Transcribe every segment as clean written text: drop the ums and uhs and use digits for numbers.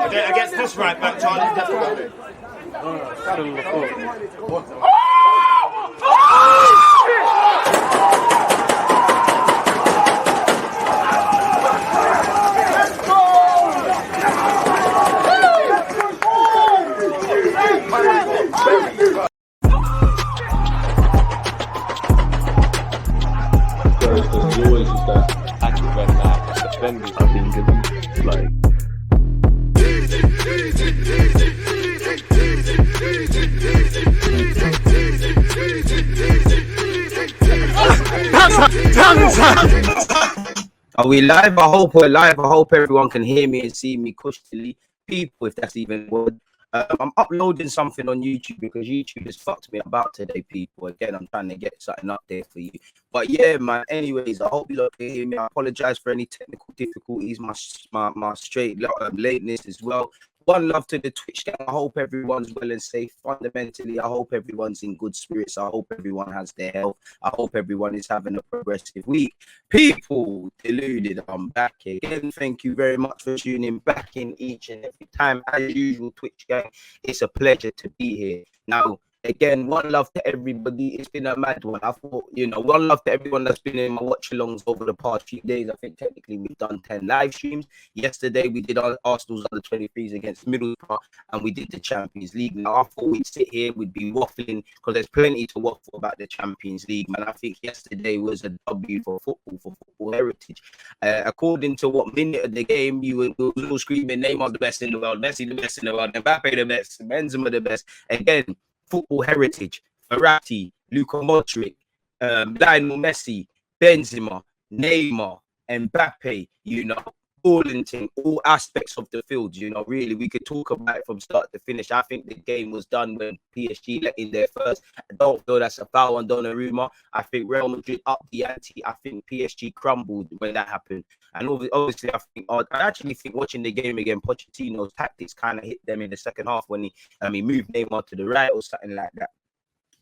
Against this right back, Charlie. Are we live? I hope we're live. I hope everyone can hear me and see me cushionly. People, if that's even a word. I'm uploading something on YouTube because YouTube has fucked me about today, people. Again, I'm trying to get something up there for you. But yeah, man, anyways, I hope you lot can hear me. I apologize for any technical difficulties, my straight lateness as well. One love to the Twitch gang. I hope everyone's well and safe. Fundamentally, I hope everyone's in good spirits. I hope everyone has their health. I hope everyone is having a progressive week. People, Deluded, I'm back again. Thank you very much for tuning back in each and every time. As usual, Twitch gang, it's a pleasure to be here. Now, again, one love to everybody. It's been a mad one. I thought, one love to everyone that's been in my watch-alongs over the past few days. I think technically we've done 10 live streams. Yesterday, we did Arsenal's under-23s against Middlesbrough, and we did the Champions League. Now, I thought we'd sit here, we'd be waffling, because there's plenty to waffle about the Champions League, man. I think yesterday was a W for football heritage. According to what minute of the game, you were all screaming, Neymar the best in the world, Messi the best in the world, Mbappe the best, Benzema the best. Again, football heritage, Verratti, Luka Modric, Lionel Messi, Benzema, Neymar, Mbappe, all aspects of the field, really, we could talk about it from start to finish. I think the game was done when PSG let in their first. I don't feel that's a foul on Donnarumma. I think Real Madrid upped the ante. I think PSG crumbled when that happened. And obviously, I actually think watching the game again, Pochettino's tactics kind of hit them in the second half when he moved Neymar to the right or something like that.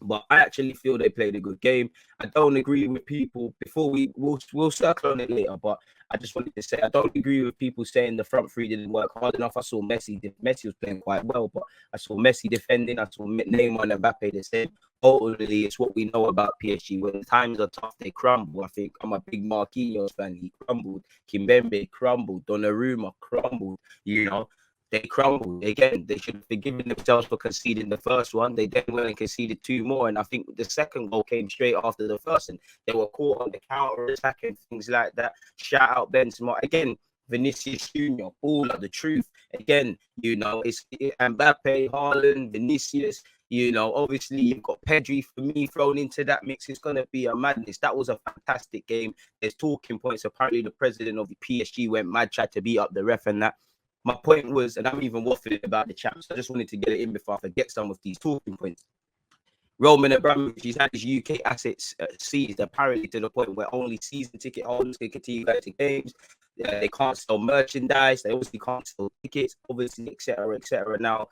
But I actually feel they played a good game. I don't agree with people. Before we'll circle on it later, but I just wanted to say I don't agree with people saying the front three didn't work hard enough. I saw Messi was playing quite well, but I saw Messi defending. I saw Neymar and Mbappe the same. Ultimately, it's what we know about PSG. When times are tough, they crumble. I think I'm a big Marquinhos fan. He crumbled. Kimpembe crumbled. Donnarumma crumbled. They crumbled. Again, they should have forgiven themselves for conceding the first one. They then went and conceded two more. And I think the second goal came straight after the first. And they were caught on the counter-attack and things like that. Shout out Benzema. Again, Vinicius Jr., all of the truth. Again, it's Mbappe, Haaland, Vinicius. Obviously, you've got Pedri for me thrown into that mix. It's going to be a madness. That was a fantastic game. There's talking points. Apparently, the president of the PSG went mad, tried to beat up the ref and that. My point was, and I'm even waffling about the champs, so I just wanted to get it in before I forget some of these talking points. Roman Abramovic, he's had his UK assets seized, apparently to the point where only season ticket holders can continue going to games. They can't sell merchandise. They obviously can't sell tickets, obviously, etc., etc. Now,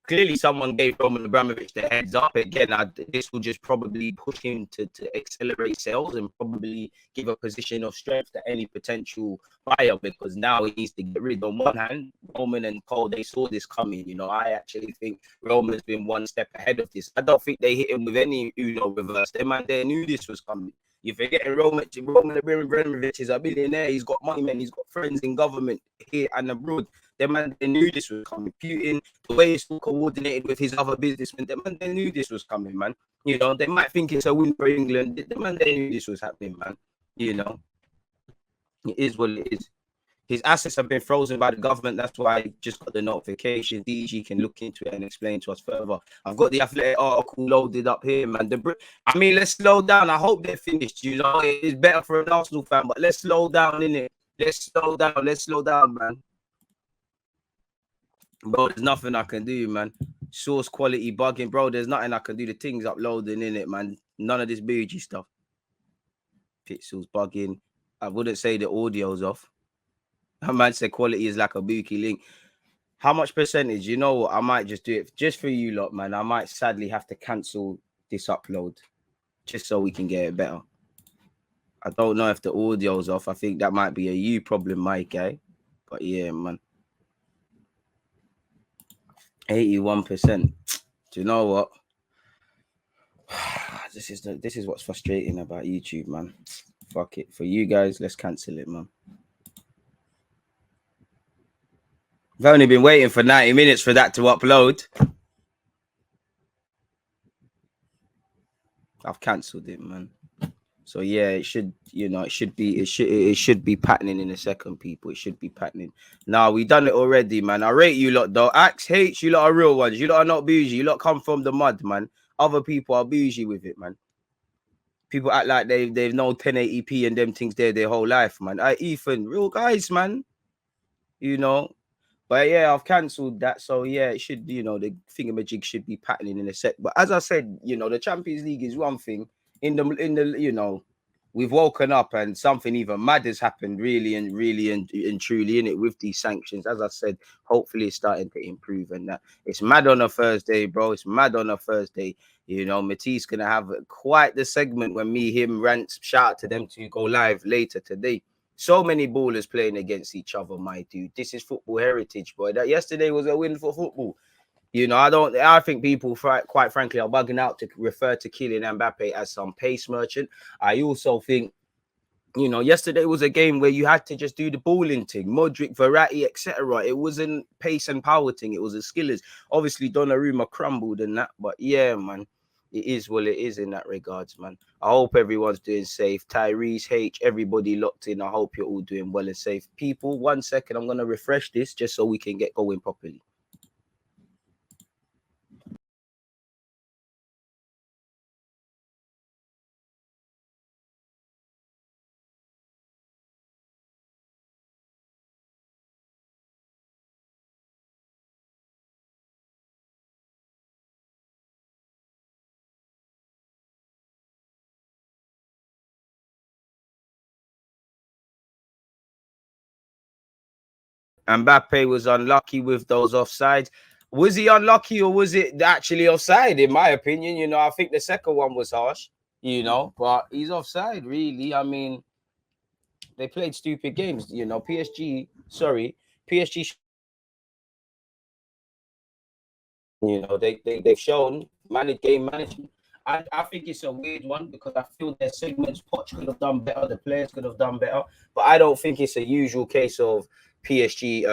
clearly someone gave Roman Abramovich the heads up. Again, this will just probably push him to accelerate sales and probably give a position of strength to any potential buyer, because now he needs to get rid. On one hand, Roman and Cole, they saw this coming. I actually think Roman's been one step ahead of this. I don't think they hit him with any reverse. They knew this was coming. You're forgetting Roman Abramovich is a billionaire. He's got money, man. He's got friends in government here and abroad. They knew this was coming. Putin, the way it's coordinated with his other businessmen, they knew this was coming, man. They might think it's a win for England. They knew this was happening, man. It is what it is. His assets have been frozen by the government. That's why I just got the notification. DG can look into it and explain to us further. I've got the Athletic article loaded up here, man. Let's slow down. I hope they're finished. It's better for an Arsenal fan, but let's slow down, innit? Let's slow down, man. Bro, there's nothing I can do, man. Source quality bugging, bro. There's nothing I can do. The thing's uploading, in it, man. None of this bougie stuff. Pixels bugging. I wouldn't say the audio's off. I might say quality is like a bookie link. How much percentage? You know what? I might just do it just for you lot, man. I might sadly have to cancel this upload just so we can get it better. I don't know if the audio's off. I think that might be a you problem, Mike, eh? But yeah, man. 81%. Do you know what? This is what's frustrating about YouTube, man. Fuck it. For you guys, let's cancel it, man. I've only been waiting for 90 minutes for that to upload. I've cancelled it, man. So yeah, it should, it should be patterning in a second, people. It should be patterning. Now we done it already, man. I rate you lot though. Axe, H, you lot are real ones. You lot are not bougie. You lot come from the mud, man. Other people are bougie with it, man. People act like they've known 1080p and them things there their whole life, man. Ethan, real guys, man. But yeah, I've cancelled that. So yeah, it should, the thingamajig should be patterning in a sec. But as I said, the Champions League is one thing. In the we've woken up and something even mad has happened, really and truly in it with these sanctions. As I said, hopefully it's starting to improve, and that it's mad on a Thursday, bro. It's mad on a Thursday. Matisse gonna have quite the segment when him rants. Shout out to them to go live later today. So many ballers playing against each other, my dude. This is football heritage, boy. That yesterday was a win for football. I think people, quite frankly, are bugging out to refer to Kylian Mbappe as some pace merchant. I also think, yesterday was a game where you had to just do the balling thing. Modric, Verratti, etc. It wasn't pace and power thing. It was a skillers. Obviously, Donnarumma crumbled and that. But yeah, man, it is what it is in that regards, man. I hope everyone's doing safe. Tyrese, H, everybody locked in. I hope you're all doing well and safe. People, 1 second. I'm going to refresh this just so we can get going properly. Mbappe was unlucky with those offsides. Was he unlucky or was it actually offside? In my opinion, I think the second one was harsh, but he's offside, really. I mean, they played stupid games, PSG, they've shown game management. I think it's a weird one because I feel their segments Poch could have done better, the players could have done better, but I don't think it's a usual case of PSG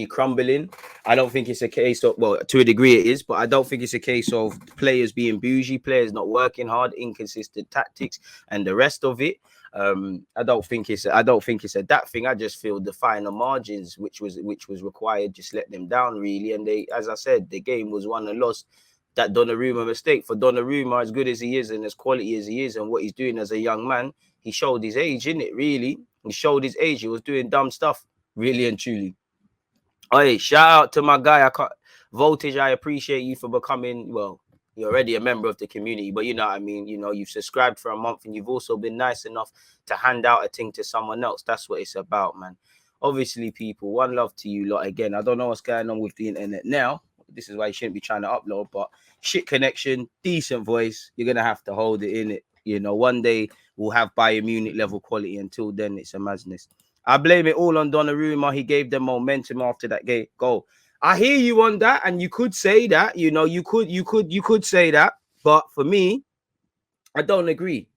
crumbling. I don't think it's a case of, well, to a degree it is, but I don't think it's a case of players being bougie, players not working hard, inconsistent tactics, and the rest of it. I don't think it's a that thing. I just feel the final margins, which was required, just let them down really. And they, as I said, the game was won and lost. That Donnarumma mistake for Donnarumma, as good as he is and as quality as he is, and what he's doing as a young man, he showed his age, innit? Really, he showed his age. He was doing dumb stuff, really and truly. Hey, shout out to my guy. Voltage, I appreciate you for becoming, well, you're already a member of the community, but you know what I mean? You've subscribed for a month and you've also been nice enough to hand out a thing to someone else. That's what it's about, man. Obviously, people, one love to you lot again. I don't know what's going on with the internet now. This is why you shouldn't be trying to upload, but shit connection, decent voice. You're going to have to hold it in it. One day we'll have Bayern Munich level quality. Until then, it's a madness. I blame it all on Donnarumma. He gave them momentum after that goal. I hear you on that, and you could say that. You could say that. But for me, I don't agree.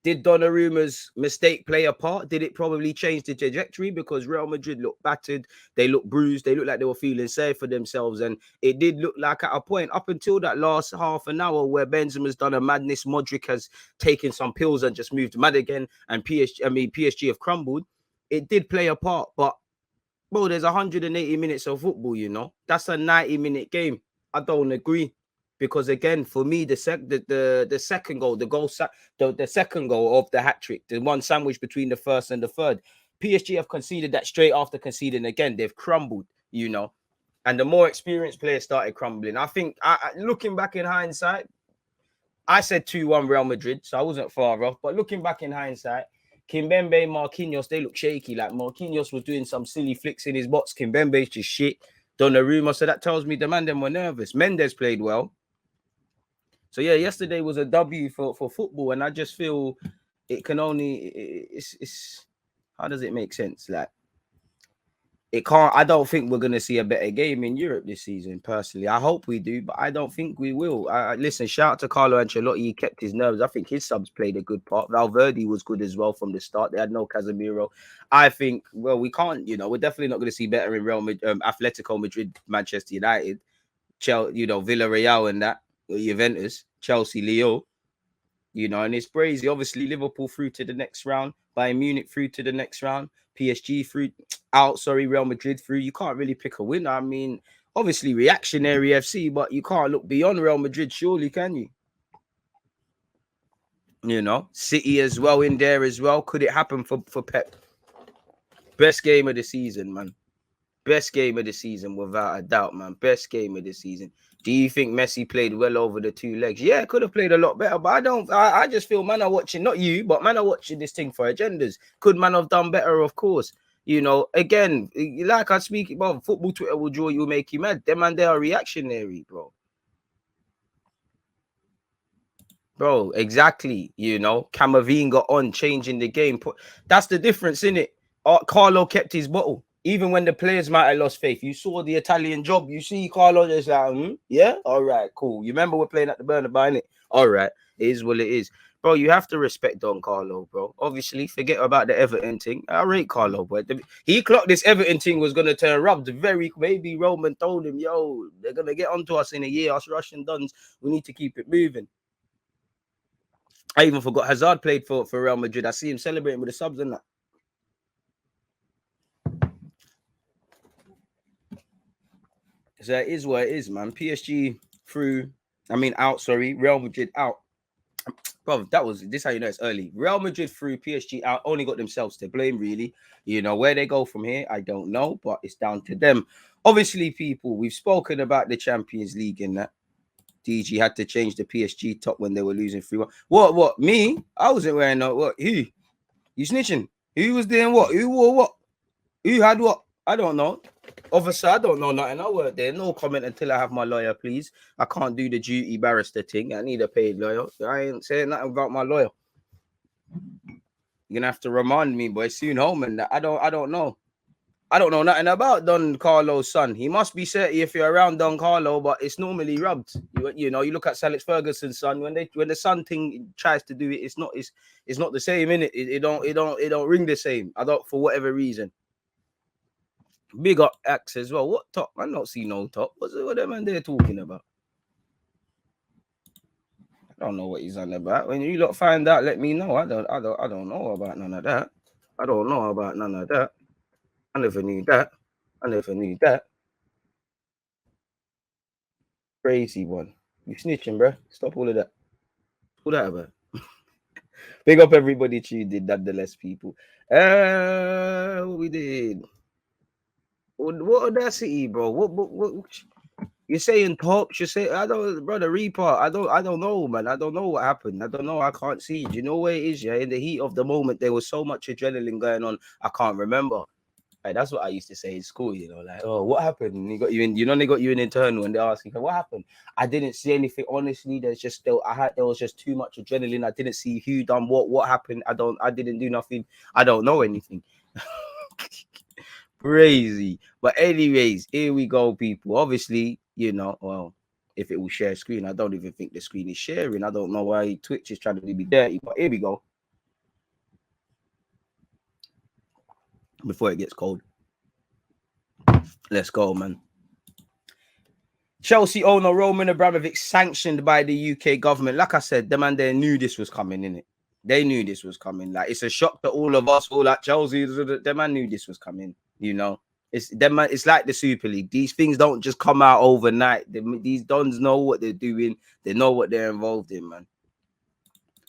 Did Donnarumma's mistake play a part? Did it probably change the trajectory? Because Real Madrid looked battered, they looked bruised, they looked like they were feeling sorry for themselves. And it did look like at a point, up until that last half an hour where Benzema's done a madness, Modric has taken some pills and just moved mad again, and PSG have crumbled. It did play a part, but bro, there's 180 minutes of football, That's a 90-minute game. I don't agree. Because again, for me, the second goal, the second goal of the hat trick, the one sandwich between the first and the third, PSG have conceded that straight after conceding again. They've crumbled, and the more experienced players started crumbling. I think, looking back in hindsight, I said 2-1 Real Madrid, so I wasn't far off. But looking back in hindsight, Kimpembe, Marquinhos, they look shaky. Like Marquinhos was doing some silly flicks in his box. Kimpembe's just shit. Donnarumma, so that tells me the man them were nervous. Mendes played well. So yeah, yesterday was a W for football, and I just feel it can only it's how does it make sense? Like it can't. I don't think we're gonna see a better game in Europe this season. Personally, I hope we do, but I don't think we will. Listen, shout out to Carlo Ancelotti. He kept his nerves. I think his subs played a good part. Valverde was good as well from the start. They had no Casemiro. I think. Well, we can't. We're definitely not going to see better in Real Madrid, Atletico Madrid, Manchester United, Chelsea, Villarreal, and that Juventus, Chelsea, Leo. And it's crazy. Obviously, Liverpool through to the next round, Bayern Munich through to the next round, PSG through out. Sorry, Real Madrid through. You can't really pick a winner. I mean, obviously, reactionary FC, but you can't look beyond Real Madrid, surely, can you? City as well in there as well. Could it happen for Pep? Best game of the season, man. Best game of the season, without a doubt, man. Best game of the season. Do you think Messi played well over the 2 legs? Yeah, could have played a lot better, but I just feel man are watching, not you, but man are watching this thing for agendas. Could man have done better? Of course. Again, like I speak about, football Twitter will draw you, make you mad. Them and they are reactionary, bro. Bro, exactly. Camavinga on, changing the game. That's the difference, innit? Carlo kept his bottle. Even when the players might have lost faith, you saw the Italian job. You see Carlo just like, yeah, all right, cool. You remember we're playing at the Bernabeu, innit? All right, it is what it is. Bro, you have to respect Don Carlo, bro. Obviously, forget about the Everton thing. I rate Carlo, but he clocked this Everton thing was going to turn rubbed. Maybe Roman told him, yo, they're going to get onto us in a year. Us Russian dons, we need to keep it moving. I even forgot Hazard played for Real Madrid. I see him celebrating with the subs and that. So it is what it is, man. PSG out, sorry. Real Madrid out. Bro, this how you know it's early. Real Madrid through, PSG out, only got themselves to blame, really. Where they go from here, I don't know, but it's down to them. Obviously, people, we've spoken about the Champions League and that. DG had to change the PSG top when they were losing 3-1. What? Me? I wasn't wearing no. What? Who? You snitching? Who was doing what? Who wore what? Who had what? I don't know. Officer, I don't know nothing. I weren't there. No comment until I have my lawyer, please. I can't do the duty barrister thing. I need a paid lawyer. I ain't saying nothing about my lawyer. You're gonna have to remind me, boy. Soon home and that. I don't know. I don't know nothing about Don Carlo's son. He must be 30 if you're around Don Carlo, but it's normally rubbed. You look at Alex Ferguson's son. When the son thing tries to do it, it's not the same, innit? It don't ring the same. I don't, for whatever reason. Big up Axe as well. What top? I don't see no top. What them man they're talking about? I don't know what he's on about. When you lot find out, let me know. I don't know about none of that. I don't know about none of that. I never knew that. Crazy one. You snitching, bro. Stop all of that. All that about. Big up everybody tuned in, nonetheless, people. What we did. What audacity, bro? What you're saying talks? You say I don't, brother. Reaper. I don't know, man. I don't know what happened. I don't know. I can't see. Do you know where it is? Yeah, in the heat of the moment, there was so much adrenaline going on. I can't remember. Like, that's what I used to say in school. Like, oh, what happened? And they got you in. They got you in internal, and they ask you, what happened? I didn't see anything. Honestly, there was just too much adrenaline. I didn't see who done what happened. I didn't do nothing. I don't know anything. Crazy. But anyways, here we go, people. Obviously, well, if it will share screen, I don't even think the screen is sharing. I don't know why Twitch is trying to be dirty, but here we go. Before it gets cold. Let's go, man. Chelsea owner Roman Abramovic sanctioned by the UK government. Like I said, they knew this was coming, innit? They knew this was coming. Like, it's a shock to all of us, all at Chelsea. The man knew this was coming, It's like the Super League. These things don't just come out overnight. These dons know what they're doing. They know what they're involved in, man.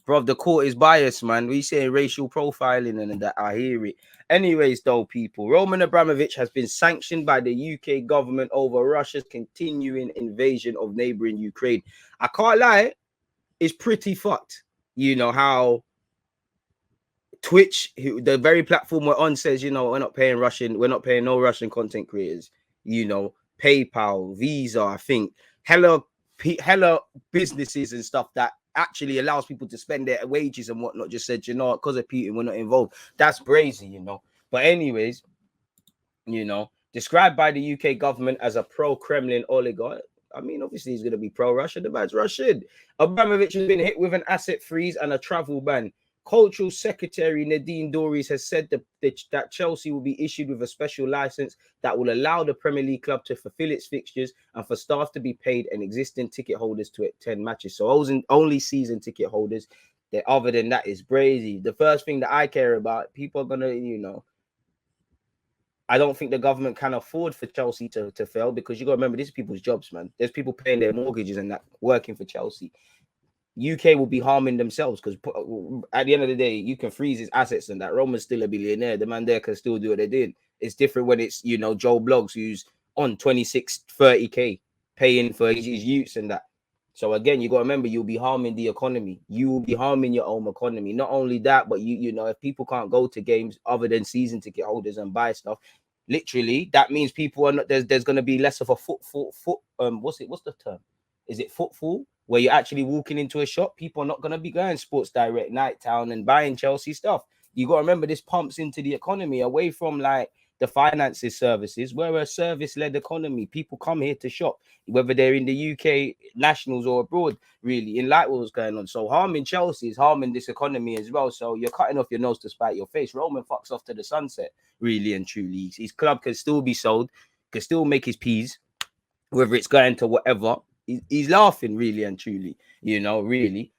Bro, the court is biased, man. We saying racial profiling and that. I hear it. Anyways, though, people, Roman Abramovich has been sanctioned by the UK government over Russia's continuing invasion of neighboring Ukraine. I can't lie, it's pretty fucked. How Twitch, the very platform we're on, says, we're not paying no Russian content creators. PayPal, Visa, I think, hella businesses and stuff that actually allows people to spend their wages and whatnot, just said, because of Putin, we're not involved. That's crazy, But anyways, you know, described by the UK government as a pro-Kremlin oligarch. I mean, obviously he's going to be pro-Russia. The man's Russian. Abramovic has been hit with an asset freeze and a travel ban. Cultural Secretary Nadine Dorries has said that Chelsea will be issued with a special license that will allow the Premier League club to fulfill its fixtures and for staff to be paid and existing ticket holders to attend matches. So only season ticket holders. Other than that, it's brazy. The first thing that I care about, people are going to, you know, I don't think the government can afford for Chelsea to fail, because you got to remember, these are people's jobs, man. There's people paying their mortgages and that working for Chelsea. UK will be harming themselves, because at the end of the day, you can freeze his assets and that. Roman's still a billionaire. The man there can still do what they did. It's different when it's, you know, Joe Bloggs who's on 26, 30K paying for his youths and that. So again, you got to remember, you'll be harming the economy. You will be harming your own economy. Not only that, but you know, if people can't go to games other than season ticket holders and buy stuff, literally, that means people are not, there's going to be less of a what's the term? Is it footfall? Where you're actually walking into a shop, people are not going to be going Sports Direct, Night Town, and buying Chelsea stuff. You got to remember, this pumps into the economy away from like the finances services. We're a service-led economy. People come here to shop, whether they're in the UK nationals or abroad, really, in light of what's going on. So harming Chelsea is harming this economy as well. So you're cutting off your nose to spite your face. Roman fucks off to the sunset, really and truly. His club can still be sold, can still make his peas, whether it's going to whatever. He's laughing, really and truly, you know, really.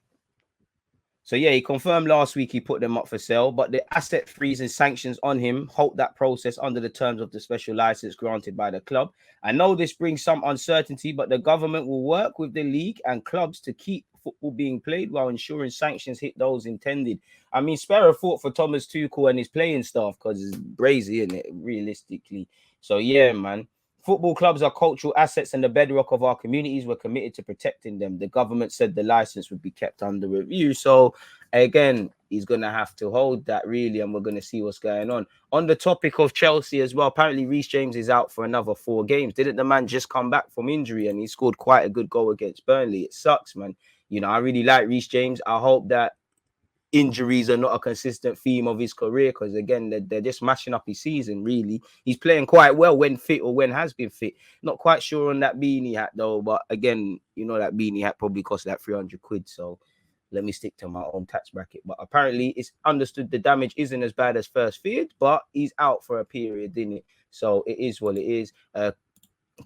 So, yeah, he confirmed last week he put them up for sale, but the asset freeze and sanctions on him halt that process under the terms of the special license granted by the club. I know this brings some uncertainty, but the government will work with the league and clubs to keep football being played while ensuring sanctions hit those intended. I mean, spare a thought for Thomas Tuchel and his playing staff, because it's brazy, isn't it, realistically? So, yeah, man. Football clubs are cultural assets and the bedrock of our communities. We're committed to protecting them. The government said the license would be kept under review. So, again, he's going to have to hold that, really, and we're going to see what's going on. On the topic of Chelsea as well, apparently Reece James is out for another 4 games. Didn't the man just come back from injury and he scored quite a good goal against Burnley? It sucks, man. You know, I really like Reece James. I hope that injuries are not a consistent theme of his career, because again, they're just mashing up his season, really. He's playing quite well when fit or when has been fit. Not quite sure on that beanie hat though, but again, you know, that beanie hat probably cost like 300 quid, so let me stick to my own tax bracket. But apparently it's understood the damage isn't as bad as first feared, but he's out for a period, didn't it? So it is what it is.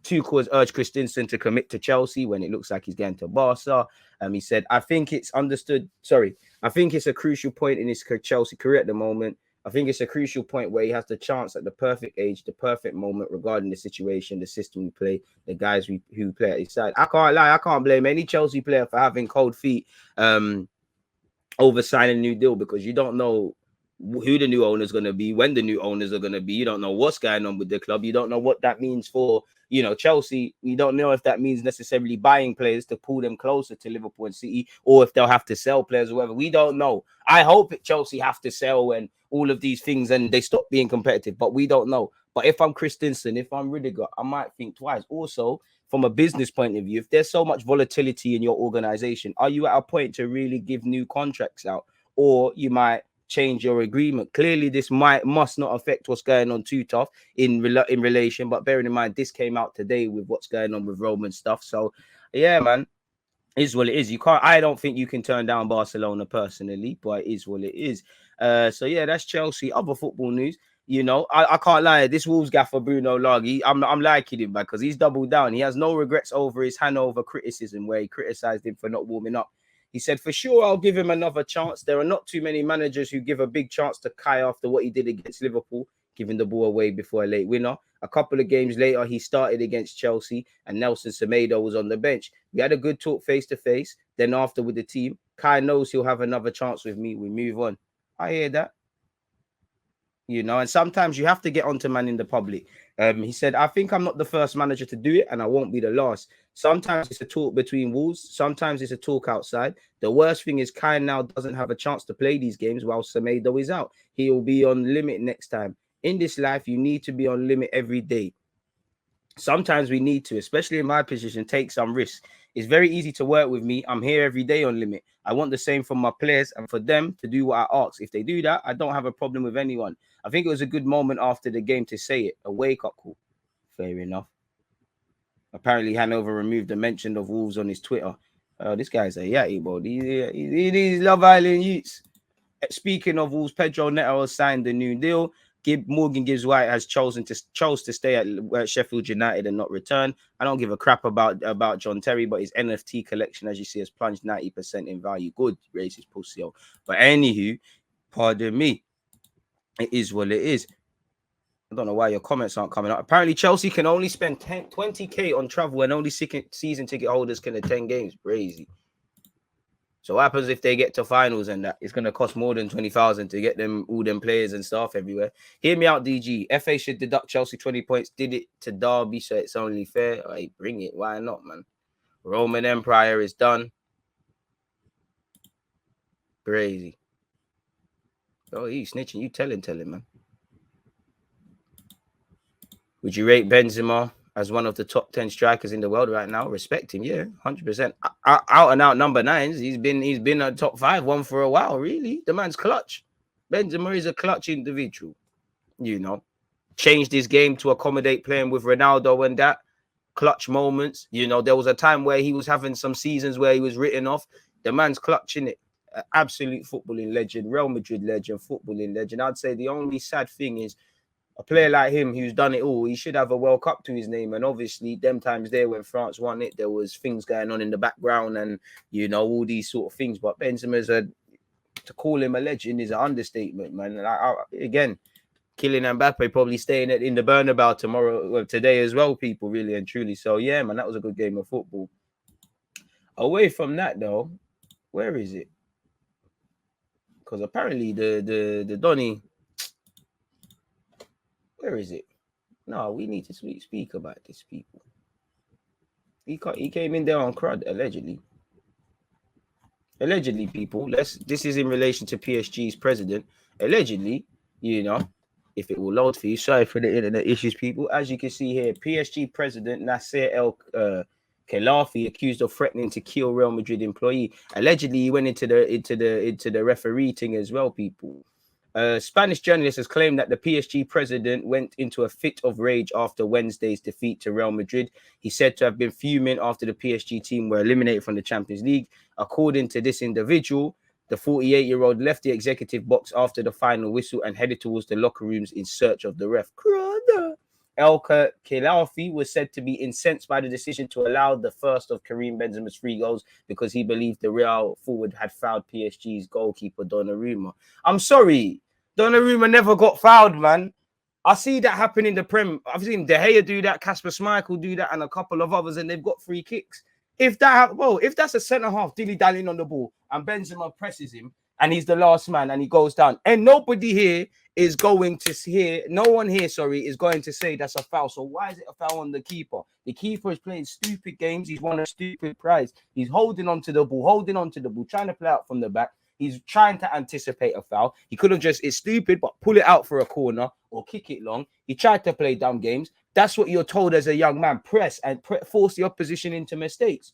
Tuchel has urged Christensen to commit to Chelsea when it looks like he's going to Barca. He said, I think it's a crucial point in his Chelsea career at the moment. I think it's a crucial point where he has the chance at the perfect age, the perfect moment regarding the situation, the system we play, the guys who play at his side. I can't lie, I can't blame any Chelsea player for having cold feet over signing a new deal, because you don't know who the new owner is going to be, when the new owners are going to be. You don't know what's going on with the club. You don't know what that means for, you know, Chelsea. You don't know if that means necessarily buying players to pull them closer to Liverpool and City, or if they'll have to sell players or whatever. We don't know. I hope Chelsea have to sell and all of these things and they stop being competitive, but we don't know. But if I'm Christensen, if I'm Rudiger, I might think twice. Also, from a business point of view, if there's so much volatility in your organization, are you at a point to really give new contracts out? Or you might change your agreement. Clearly, this must not affect what's going on too tough in relation, but bearing in mind, this came out today with what's going on with Roman stuff. So, yeah, man, it is what it is. I don't think you can turn down Barcelona personally, but it is what it is. So, yeah, that's Chelsea. Other football news. You know, I can't lie. This Wolves gaffer, Bruno Lage, I'm liking him, because he's doubled down. He has no regrets over his Hanover criticism, where he criticized him for not warming up. He said, for sure, I'll give him another chance. There are not too many managers who give a big chance to Kai after what he did against Liverpool, giving the ball away before a late winner. A couple of games later, he started against Chelsea and Nelson Semedo was on the bench. We had a good talk face-to-face. Then after with the team, Kai knows he'll have another chance with me. We move on. I hear that. You know, and sometimes you have to get onto man in the public. He said, I think I'm not the first manager to do it, and I won't be the last. Sometimes it's a talk between walls. Sometimes it's a talk outside. The worst thing is Kai now doesn't have a chance to play these games while Semedo is out. He'll be on limit next time. In this life, you need to be on limit every day. Sometimes we need to, especially in my position, take some risks. It's very easy to work with me. I'm here every day on limit. I want the same from my players and for them to do what I ask. If they do that, I don't have a problem with anyone. I think it was a good moment after the game to say it. A wake-up call. Fair enough. Apparently, Hanover removed the mention of Wolves on his Twitter. This guy's a yatty, bro. These Love Island youths. Speaking of Wolves, Pedro Neto has signed a new deal. Morgan Gibbs White has chose to stay at Sheffield United and not return. I don't give a crap about John Terry, but his NFT collection, as you see, has plunged 90% in value. Good, racist pussy. But anywho, pardon me, it is what it is. I don't know why your comments aren't coming up. Apparently, Chelsea can only spend 20k on travel and only season ticket holders can attend games. Crazy. So what happens if they get to finals and that? It's going to cost more than 20,000 to get them all them players and stuff everywhere. Hear me out, DG. FA should deduct Chelsea 20 points. Did it to Derby, so it's only fair. Hey, bring it. Why not, man? Roman Empire is done. Crazy. Oh, you snitching. You telling, man. Would you rate Benzema as one of the top 10 strikers in the world right now? Respect him, yeah, 100%. Out and out number 9s. He's been a top 5 one for a while, really. The man's clutch. Benzema is a clutch individual. You know, changed his game to accommodate playing with Ronaldo and that. Clutch moments. You know, there was a time where he was having some seasons where he was written off. The man's clutching it. Absolute footballing legend, Real Madrid legend, footballing legend. I'd say the only sad thing is a player like him who's done it all, he should have a World Cup to his name. And obviously, them times there when France won it, there was things going on in the background and, you know, all these sort of things. But Benzema's to call him a legend is an understatement, man. And again, Kylian Mbappe probably staying in the Bernabeu today as well, people, really and truly. So, yeah, man, that was a good game of football. Away from that, though, where is it? Because apparently the Donny... Where is it? No, we need to speak about this, people. He came in there on crud, allegedly. Allegedly, people. This is in relation to PSG's president. Allegedly, you know, if it will load for you. Sorry for the internet issues, people. As you can see here, PSG president Nasser El Khelaifi accused of threatening to kill Real Madrid employee. Allegedly, he went into the referee thing as well, people. A Spanish journalist has claimed that the PSG president went into a fit of rage after Wednesday's defeat to Real Madrid. He's said to have been fuming after the PSG team were eliminated from the Champions League. According to this individual, the 48-year-old left the executive box after the final whistle and headed towards the locker rooms in search of the ref. El Khelaifi was said to be incensed by the decision to allow the first of Karim Benzema's 3 goals because he believed the Real forward had fouled PSG's goalkeeper Donnarumma. I'm sorry, Donnarumma never got fouled, man. I see that happen in the Prem. I've seen De Gea do that, Kasper Schmeichel do that, and a couple of others, and they've got free kicks. If that's a centre half dilly-dallying on the ball and Benzema presses him and he's the last man and he goes down, and nobody here is going to hear, no one here, is going to say that's a foul. So why is it a foul on the keeper? The keeper is playing stupid games. He's won a stupid prize. He's holding on to the ball, trying to play out from the back. He's trying to anticipate a foul. He could have it's stupid, but pull it out for a corner or kick it long. He tried to play dumb games. That's what you're told as a young man. Press and force the opposition into mistakes.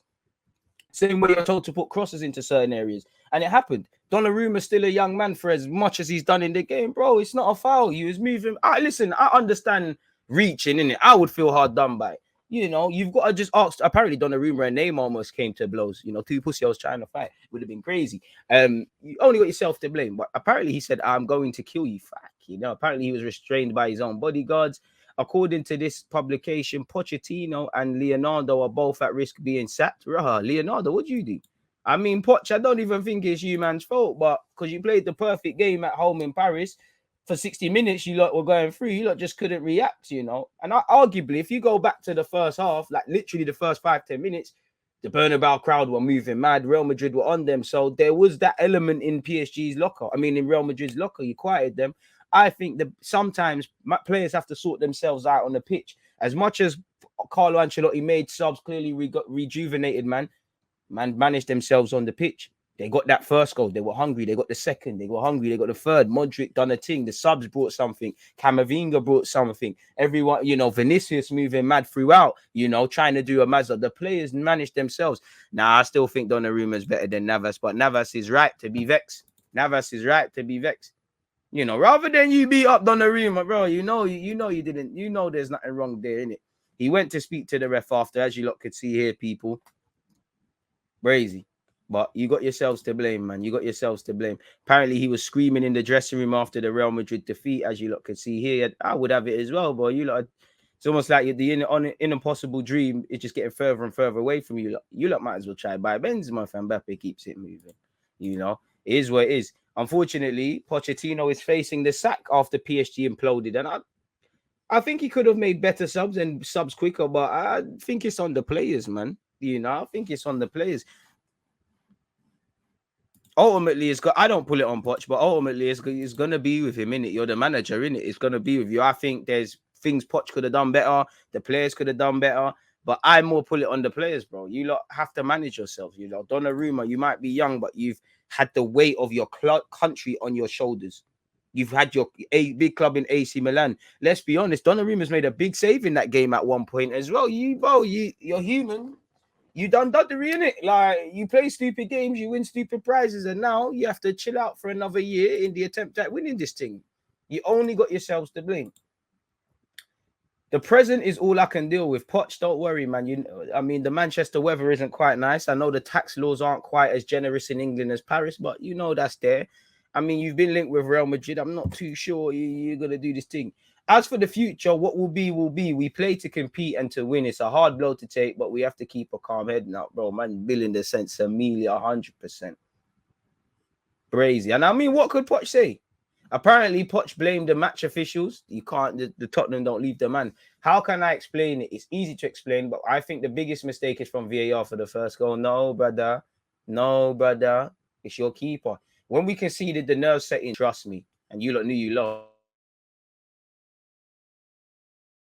Same way you're told to put crosses into certain areas. And it happened. Donnarumma's still a young man for as much as he's done in the game. Bro, it's not a foul. You was moving. Listen, I understand reaching, innit? I would feel hard done by. You know, you've got to just ask. Apparently, Donnarumma and Neymar almost came to blows. You know, 2 pussy-holes trying to fight. Would have been crazy. You only got yourself to blame. But apparently, he said, I'm going to kill you. Fuck. You know, apparently, he was restrained by his own bodyguards. According to this publication, Pochettino and Leonardo are both at risk being sacked. Leonardo, what do you do? I mean, Poch, I don't even think it's you man's fault, but because you played the perfect game at home in Paris for 60 minutes, you lot were going through, you lot just couldn't react, you know. And arguably, if you go back to the first half, like literally the first 5-10 minutes, the Bernabeu crowd were moving mad. Real Madrid were on them. So there was that element in PSG's locker. I mean, in Real Madrid's locker, you quieted them. I think that sometimes players have to sort themselves out on the pitch. As much as Carlo Ancelotti made subs clearly rejuvenated, man managed themselves on the pitch. They got that first goal. They were hungry. They got the second. They were hungry. They got the third. Modric done a thing. The subs brought something. Camavinga brought something. Everyone, Vinicius moving mad throughout, trying to do a mazza. The players managed themselves. Now, I still think Donnarumma is better than Navas, but Navas is right to be vexed. Navas is right to be vexed. Rather than you beat up Donnarumma, bro, you didn't. There's nothing wrong there, innit? He went to speak to the ref after, as you lot could see here, people. Crazy. But you got yourselves to blame, man. You got yourselves to blame. Apparently, he was screaming in the dressing room after the Real Madrid defeat, as you lot could see here. I would have it as well, but it's almost like the impossible dream is just getting further and further away from you. You lot might as well try buy Benzema if Mbappe keeps it moving. It is what it is. Unfortunately, Pochettino is facing the sack after PSG imploded, and I think he could have made better subs and subs quicker, but I think it's on the players, man. I think it's on the players. Ultimately, I don't pull it on Poch, but ultimately, it's going to be with him, innit? You're the manager, innit? It's going to be with you. I think there's things Poch could have done better. The players could have done better. But I more pull it on the players, bro. You lot have to manage yourselves. Donnarumma, you might be young, but you've had the weight of your country on your shoulders. You've had your big club in AC Milan. Let's be honest, Donnarumma's made a big save in that game at one point as well. You're human. You done duddery, innit? Like, you play stupid games, you win stupid prizes, and now you have to chill out for another year in the attempt at winning this thing. You only got yourselves to blame. The present is all I can deal with. Poch, don't worry, man. The Manchester weather isn't quite nice. I know the tax laws aren't quite as generous in England as Paris, but that's there. You've been linked with Real Madrid. I'm not too sure you're going to do this thing. As for the future, what will be, will be. We play to compete and to win. It's a hard blow to take, but we have to keep a calm head now, bro. Man, billing the sense Amelia 100%. Crazy. And what could Poch say? Apparently, Poch blamed the match officials. You can't, the Tottenham don't leave the man. How can I explain it? It's easy to explain, but I think the biggest mistake is from VAR for the first goal. No, brother. It's your keeper. When we conceded the nerve setting, trust me, and you lot knew you lost.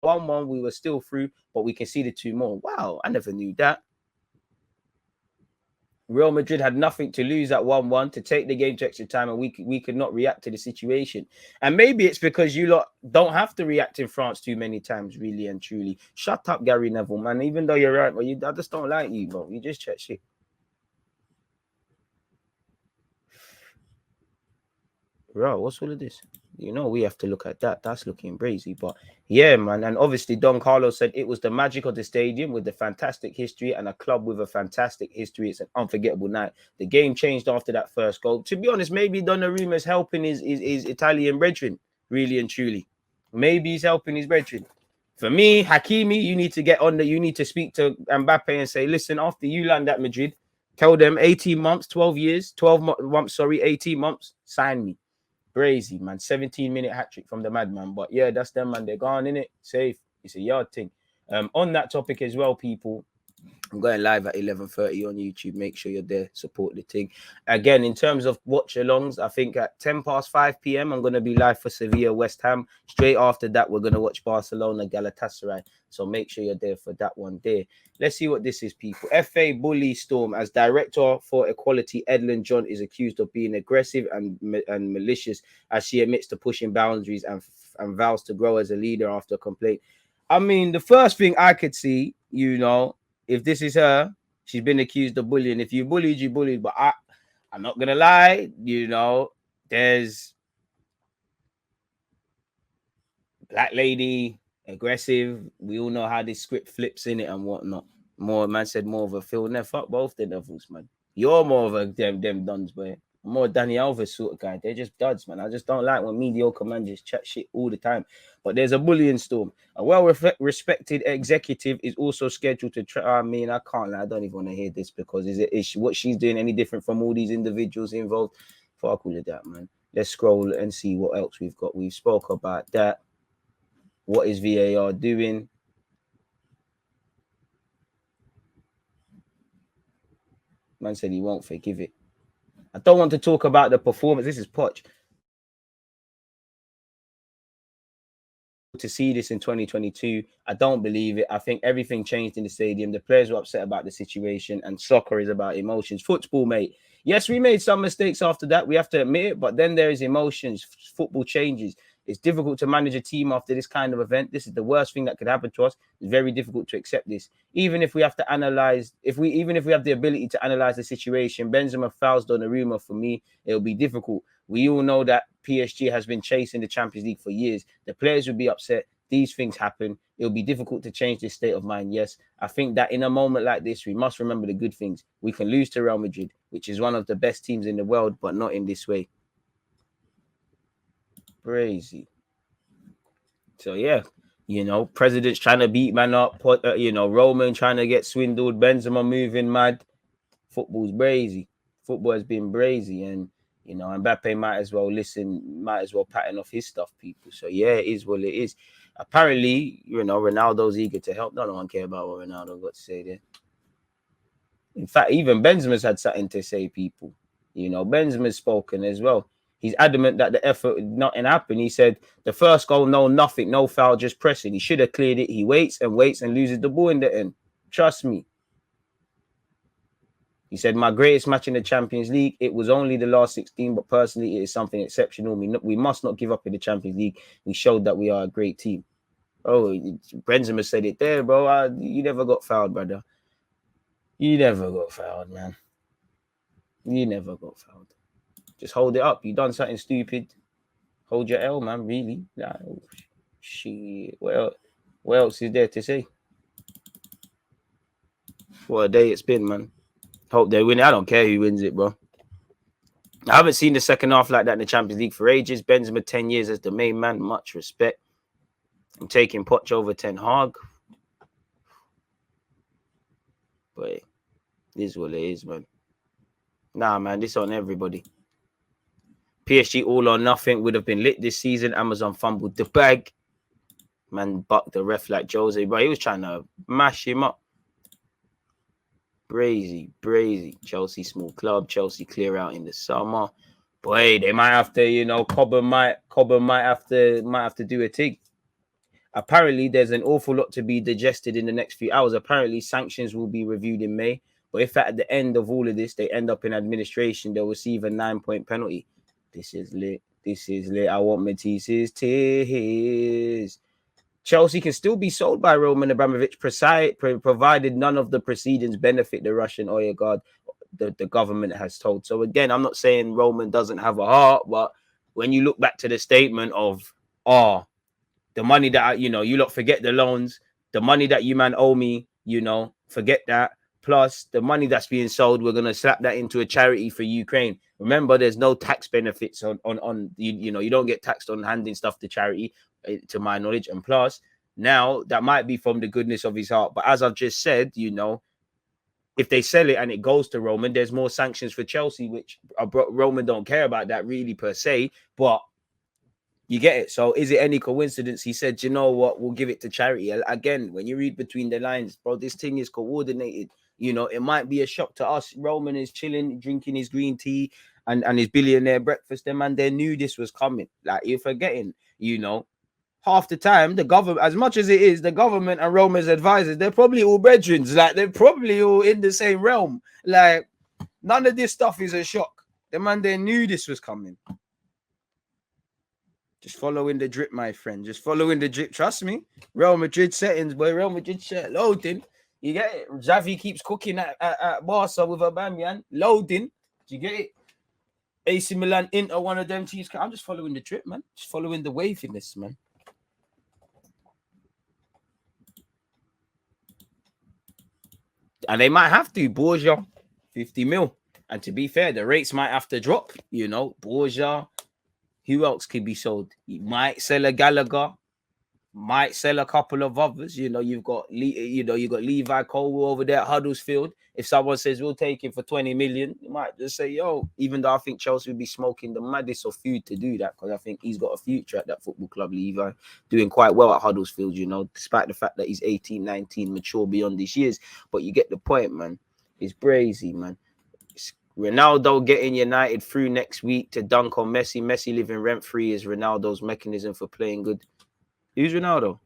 1-1, we were still through, but we conceded 2 more. Wow, I never knew that. Real Madrid had nothing to lose at 1-1 to take the game to extra time, and we could not react to the situation. And maybe it's because you lot don't have to react in France too many times, really and truly. Shut up, Gary Neville, man. Even though you're right, but I just don't like you, bro. You just chat shit. Bro, what's all of this? We have to look at that. That's looking crazy. But yeah, man. And obviously, Don Carlos said it was the magic of the stadium with the fantastic history and a club with a fantastic history. It's an unforgettable night. The game changed after that first goal. To be honest, maybe Donnarumma is helping his Italian brethren, really and truly. Maybe he's helping his brethren. For me, Hakimi, you need to get on you need to speak to Mbappe and say, listen, after you land at Madrid, tell them 18 months, 12 years, 12 months, 18 months, sign me. Crazy, man. 17-minute hat-trick from the madman. But yeah, that's them, man. They're gone, innit? Safe. It's a yard thing. On that topic as well, people, I'm going live at 11:30 on YouTube. Make sure you're there. Support the thing. Again, in terms of watch-alongs, I think at 5 p.m, I'm going to be live for Sevilla, West Ham. Straight after that, we're going to watch Barcelona, Galatasaray. So make sure you're there for that one there. Let's see what this is, people. FA bully storm. As director for equality, Edlin John is accused of being aggressive and malicious as she admits to pushing boundaries and vows to grow as a leader after a complaint. The first thing I could see, if this is her, she's been accused of bullying. If you bullied, you bullied. But I'm not going to lie, there's black lady, aggressive. We all know how this script flips in it and whatnot. More of a Phil Neff. Fuck both the levels, man. You're more of a them duns, boy. I'm more Danny Alves sort of guy. They're just duds, man. I just don't like when mediocre man just chat shit all the time. But there's a bullying storm. A well-respected executive is also scheduled to try. I can't lie. I don't even want to hear this because is what she's doing any different from all these individuals involved? Fuck all of that, man. Let's scroll and see what else we've got. We've spoke about that. What is VAR doing? Man said he won't forgive it. I don't want to talk about the performance. This is Poch. to see this in 2022. I don't believe it. I think everything changed in the stadium. The players were upset about the situation, and soccer is about emotions. Football, mate. Yes, we made some mistakes after that. We have to admit it, but then there is emotions. Football changes. It's difficult to manage a team after this kind of event. This is the worst thing that could happen to us. It's very difficult to accept this. Even if we have to analyze, even if we have the ability to analyze the situation, Benzema fouls Donnarumma, for me, it'll be difficult. We all know that PSG has been chasing the Champions League for years. The players will be upset. These things happen. It'll be difficult to change this state of mind. Yes, I think that in a moment like this, we must remember the good things. We can lose to Real Madrid, which is one of the best teams in the world, but not in this way. Crazy. So, yeah, presidents trying to beat man up, Roman trying to get swindled, Benzema moving mad. Football's brazy. Football has been brazy, and Mbappe might as well pattern off his stuff, people. So yeah, it is what it is. Apparently, Ronaldo's eager to help. No one care about what Ronaldo got to say there. In fact, even Benzema's had something to say, people. Benzema's spoken as well. He's adamant that the effort nothing happened. He said the first goal, nothing, no foul, just pressing. He should have cleared it. He waits and loses the ball in the end. Trust me. He said, my greatest match in the Champions League, it was only the last 16, but personally, it is something exceptional. We must not give up in the Champions League. We showed that we are a great team. Oh, Benzema said it there, bro. You never got fouled, brother. You never got fouled, man. You never got fouled. Just hold it up. You done something stupid. Hold your L, man, really. Nah, shit. What else is there to say? What a day it's been, man. Hope they win it. I don't care who wins it, bro. I haven't seen the second half like that in the Champions League for ages. Benzema, 10 years as the main man. Much respect. I'm taking Poch over Ten Hag. But it is what it is, man. Nah, man, this on everybody. PSG all or nothing would have been lit this season. Amazon fumbled the bag. Man bucked the ref like Jose, but he was trying to mash him up. Brazy. Chelsea small club. Chelsea clear out in the summer. Boy, they might have to, Cobham might have to do a thing. Apparently, there's an awful lot to be digested in the next few hours. Apparently, sanctions will be reviewed in May. But if at the end of all of this, they end up in administration, they'll receive a 9-point penalty. This is lit. I want Matisse's tears. Chelsea can still be sold by Roman Abramovic, provided none of the proceedings benefit the Russian oligarch, the government has told. So again, I'm not saying Roman doesn't have a heart, but when you look back to the statement of, the money that, you lot forget the loans, the money that you man owe me, forget that. Plus the money that's being sold, we're going to slap that into a charity for Ukraine. Remember, there's no tax benefits on you don't get taxed on handing stuff to charity, to my knowledge. And plus, now that might be from the goodness of his heart. But as I've just said, if they sell it and it goes to Roman, there's more sanctions for Chelsea, which Roman don't care about that really per se. But you get it. So is it any coincidence? He said, you know what, we'll give it to charity. Again, when you read between the lines, bro, this thing is coordinated. It might be a shock to us. Roman is chilling, drinking his green tea and his billionaire breakfast. Them man, they knew this was coming. Like, you're forgetting, half the time, the government, as much as it is, the government and Roman's advisors, they're probably all brethren. Like, they're probably all in the same realm. Like, none of this stuff is a shock. The man, they knew this was coming. Just following the drip, my friend. Just following the drip. Trust me. Real Madrid settings, boy. Real Madrid set loading. You get it? Xavi keeps cooking at Barca with Aubameyang. Loading. Do you get it? AC Milan, Inter, one of them teams. I'm just following the drip, man. Just following the waviness, man. And they might have to. Borgia, 50 mil. And to be fair, the rates might have to drop. Borgia. Who else could be sold? You might sell a Gallagher, might sell a couple of others. You've got Levi Cole over there at Huddersfield. If someone says we'll take him for 20 million, you might just say, yo, even though I think Chelsea would be smoking the maddest of food to do that, because I think he's got a future at that football club, Levi, doing quite well at Huddersfield, despite the fact that he's 18, 19, mature beyond his years. But you get the point, man. It's brazy, man. Ronaldo getting United through next week to dunk on Messi. Messi living rent-free is Ronaldo's mechanism for playing good. Who's Ronaldo?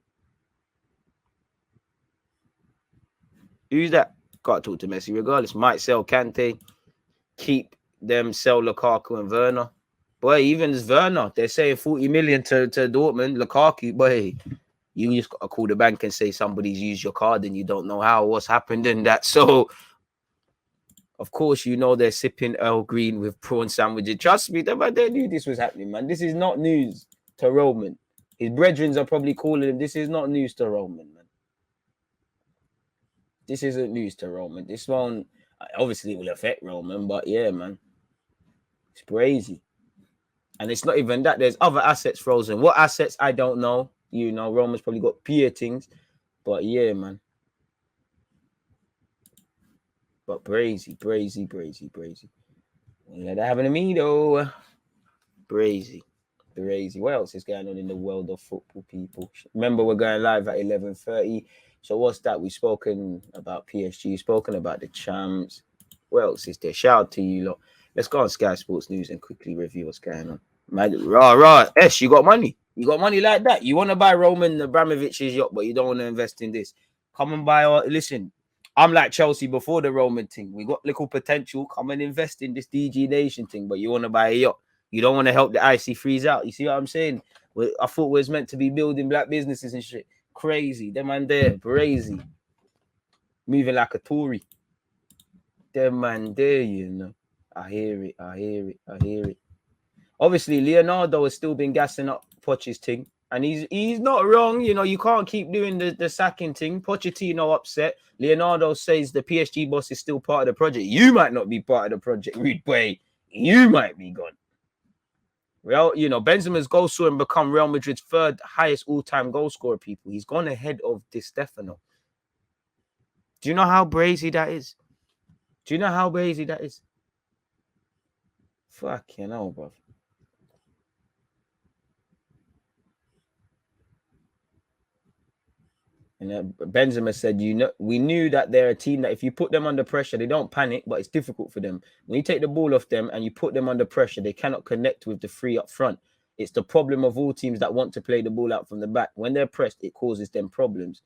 Who's that? Can't talk to Messi regardless. Might sell Kante, keep them, sell Lukaku and Werner. Boy, even as Werner, they're saying 40 million to Dortmund. Lukaku, boy, you just got to call the bank and say somebody's used your card and you don't know what's happened and that. So, of course, you know they're sipping Earl Green with prawn sandwiches. Trust me, they knew this was happening, man. This is not news to Roman. His brethren are probably calling him. This is not news to Roman, man. This isn't news to Roman. This one, obviously, it will affect Roman, but yeah, man. It's crazy. And it's not even that. There's other assets frozen. What assets? I don't know. You know, Roman's probably got peer things. But yeah, man. But brazy. Yeah, that happened to me, though. Brazy. What else is going on in the world of football, people? Remember, we're going live at 11:30. So what's that? We've spoken about PSG, spoken about the champs. What else is there? Shout out to you lot. Let's go on Sky Sports News and quickly review what's going on. Right. S, you got money. You got money like that. You want to buy Roman Abramovic's yacht, but you don't want to invest in this. Come and buy listen, I'm like Chelsea before the Roman thing. We got little potential. Come and invest in this DG Nation thing, but you want to buy a yacht. You don't want to help the IC3s out. You see what I'm saying? I thought we was meant to be building black businesses and shit. Crazy. Them man there, crazy. Moving like a Tory. Them man there, you know. I hear it. Obviously, Leonardo has still been gassing up Poch's thing. And he's not wrong. You know, you can't keep doing the sacking thing. Pochettino upset. Leonardo says the PSG boss is still part of the project. You might not be part of the project, Rude Boy. You might be gone. Well, you know, Benzema's goal scorer and become Real Madrid's third highest all-time goal scorer, people. He's gone ahead of Di Stefano. Do you know how brazy that is? Fucking hell, bro. And Benzema said, we knew that they're a team that if you put them under pressure, they don't panic, but it's difficult for them. When you take the ball off them and you put them under pressure, they cannot connect with the three up front. It's the problem of all teams that want to play the ball out from the back. When they're pressed, it causes them problems.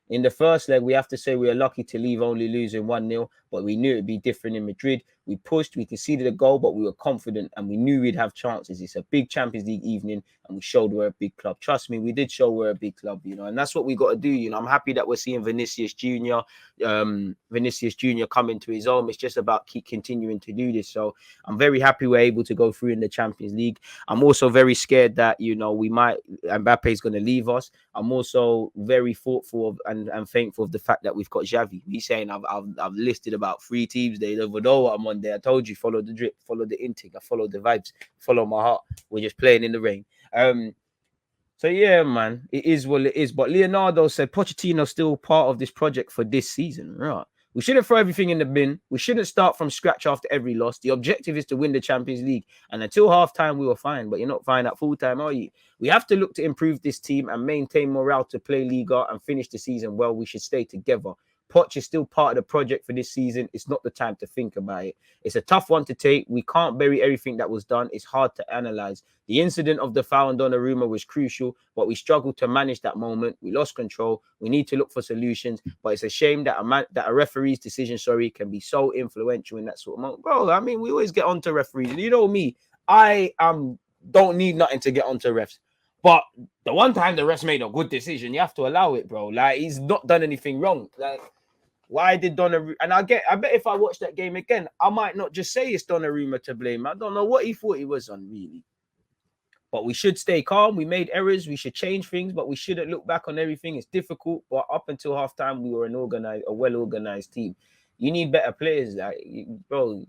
In the first leg, we have to say we are lucky to leave only losing 1-0, but we knew it'd be different in Madrid. We pushed, we conceded a goal, but we were confident and we knew we'd have chances. It's a big Champions League evening and we showed we're a big club. Trust me, we did show we're a big club, you know, and that's what we got to do, you know. I'm happy that we're seeing Vinicius Jr. Coming to his own. It's just about keep continuing to do this. So I'm very happy we're able to go through in the Champions League. I'm also very scared that, you know, Mbappe is going to leave us. I'm also very thoughtful of and thankful of the fact that we've got Xavi. He's saying I've listed about 3 teams. They don't know what I'm on there. I told you, follow the drip, follow the intake, I follow the vibes, follow my heart. We're just playing in the rain. So yeah, man, it is what it is. But Leonardo said Pochettino's still part of this project for this season, right? We shouldn't throw everything in the bin. We shouldn't start from scratch after every loss. The objective is to win the Champions League. And until halftime, we were fine. But you're not fine at full time, are you? We have to look to improve this team and maintain morale to play Liga and finish the season well. We should stay together. Poch is still part of the project for this season. It's not the time to think about it. It's a tough one to take. We can't bury everything that was done. It's hard to analyze. The incident of the foul on Donnarumma was crucial, but we struggled to manage that moment. We lost control. We need to look for solutions, but it's a shame that a referee's decision, can be so influential in that sort of moment. Bro, I mean, we always get onto referees. You know me, I don't need nothing to get onto refs. But the one time the refs made a good decision, you have to allow it, bro. Like, he's not done anything wrong. Like, why did Donnarumma? And I bet if I watch that game again, I might not just say it's Donnarumma to blame. I don't know what he thought he was on, really. But we should stay calm. We made errors. We should change things, but we shouldn't look back on everything. It's difficult, but up until halftime, we were a well-organized team. You need better players, like, bro.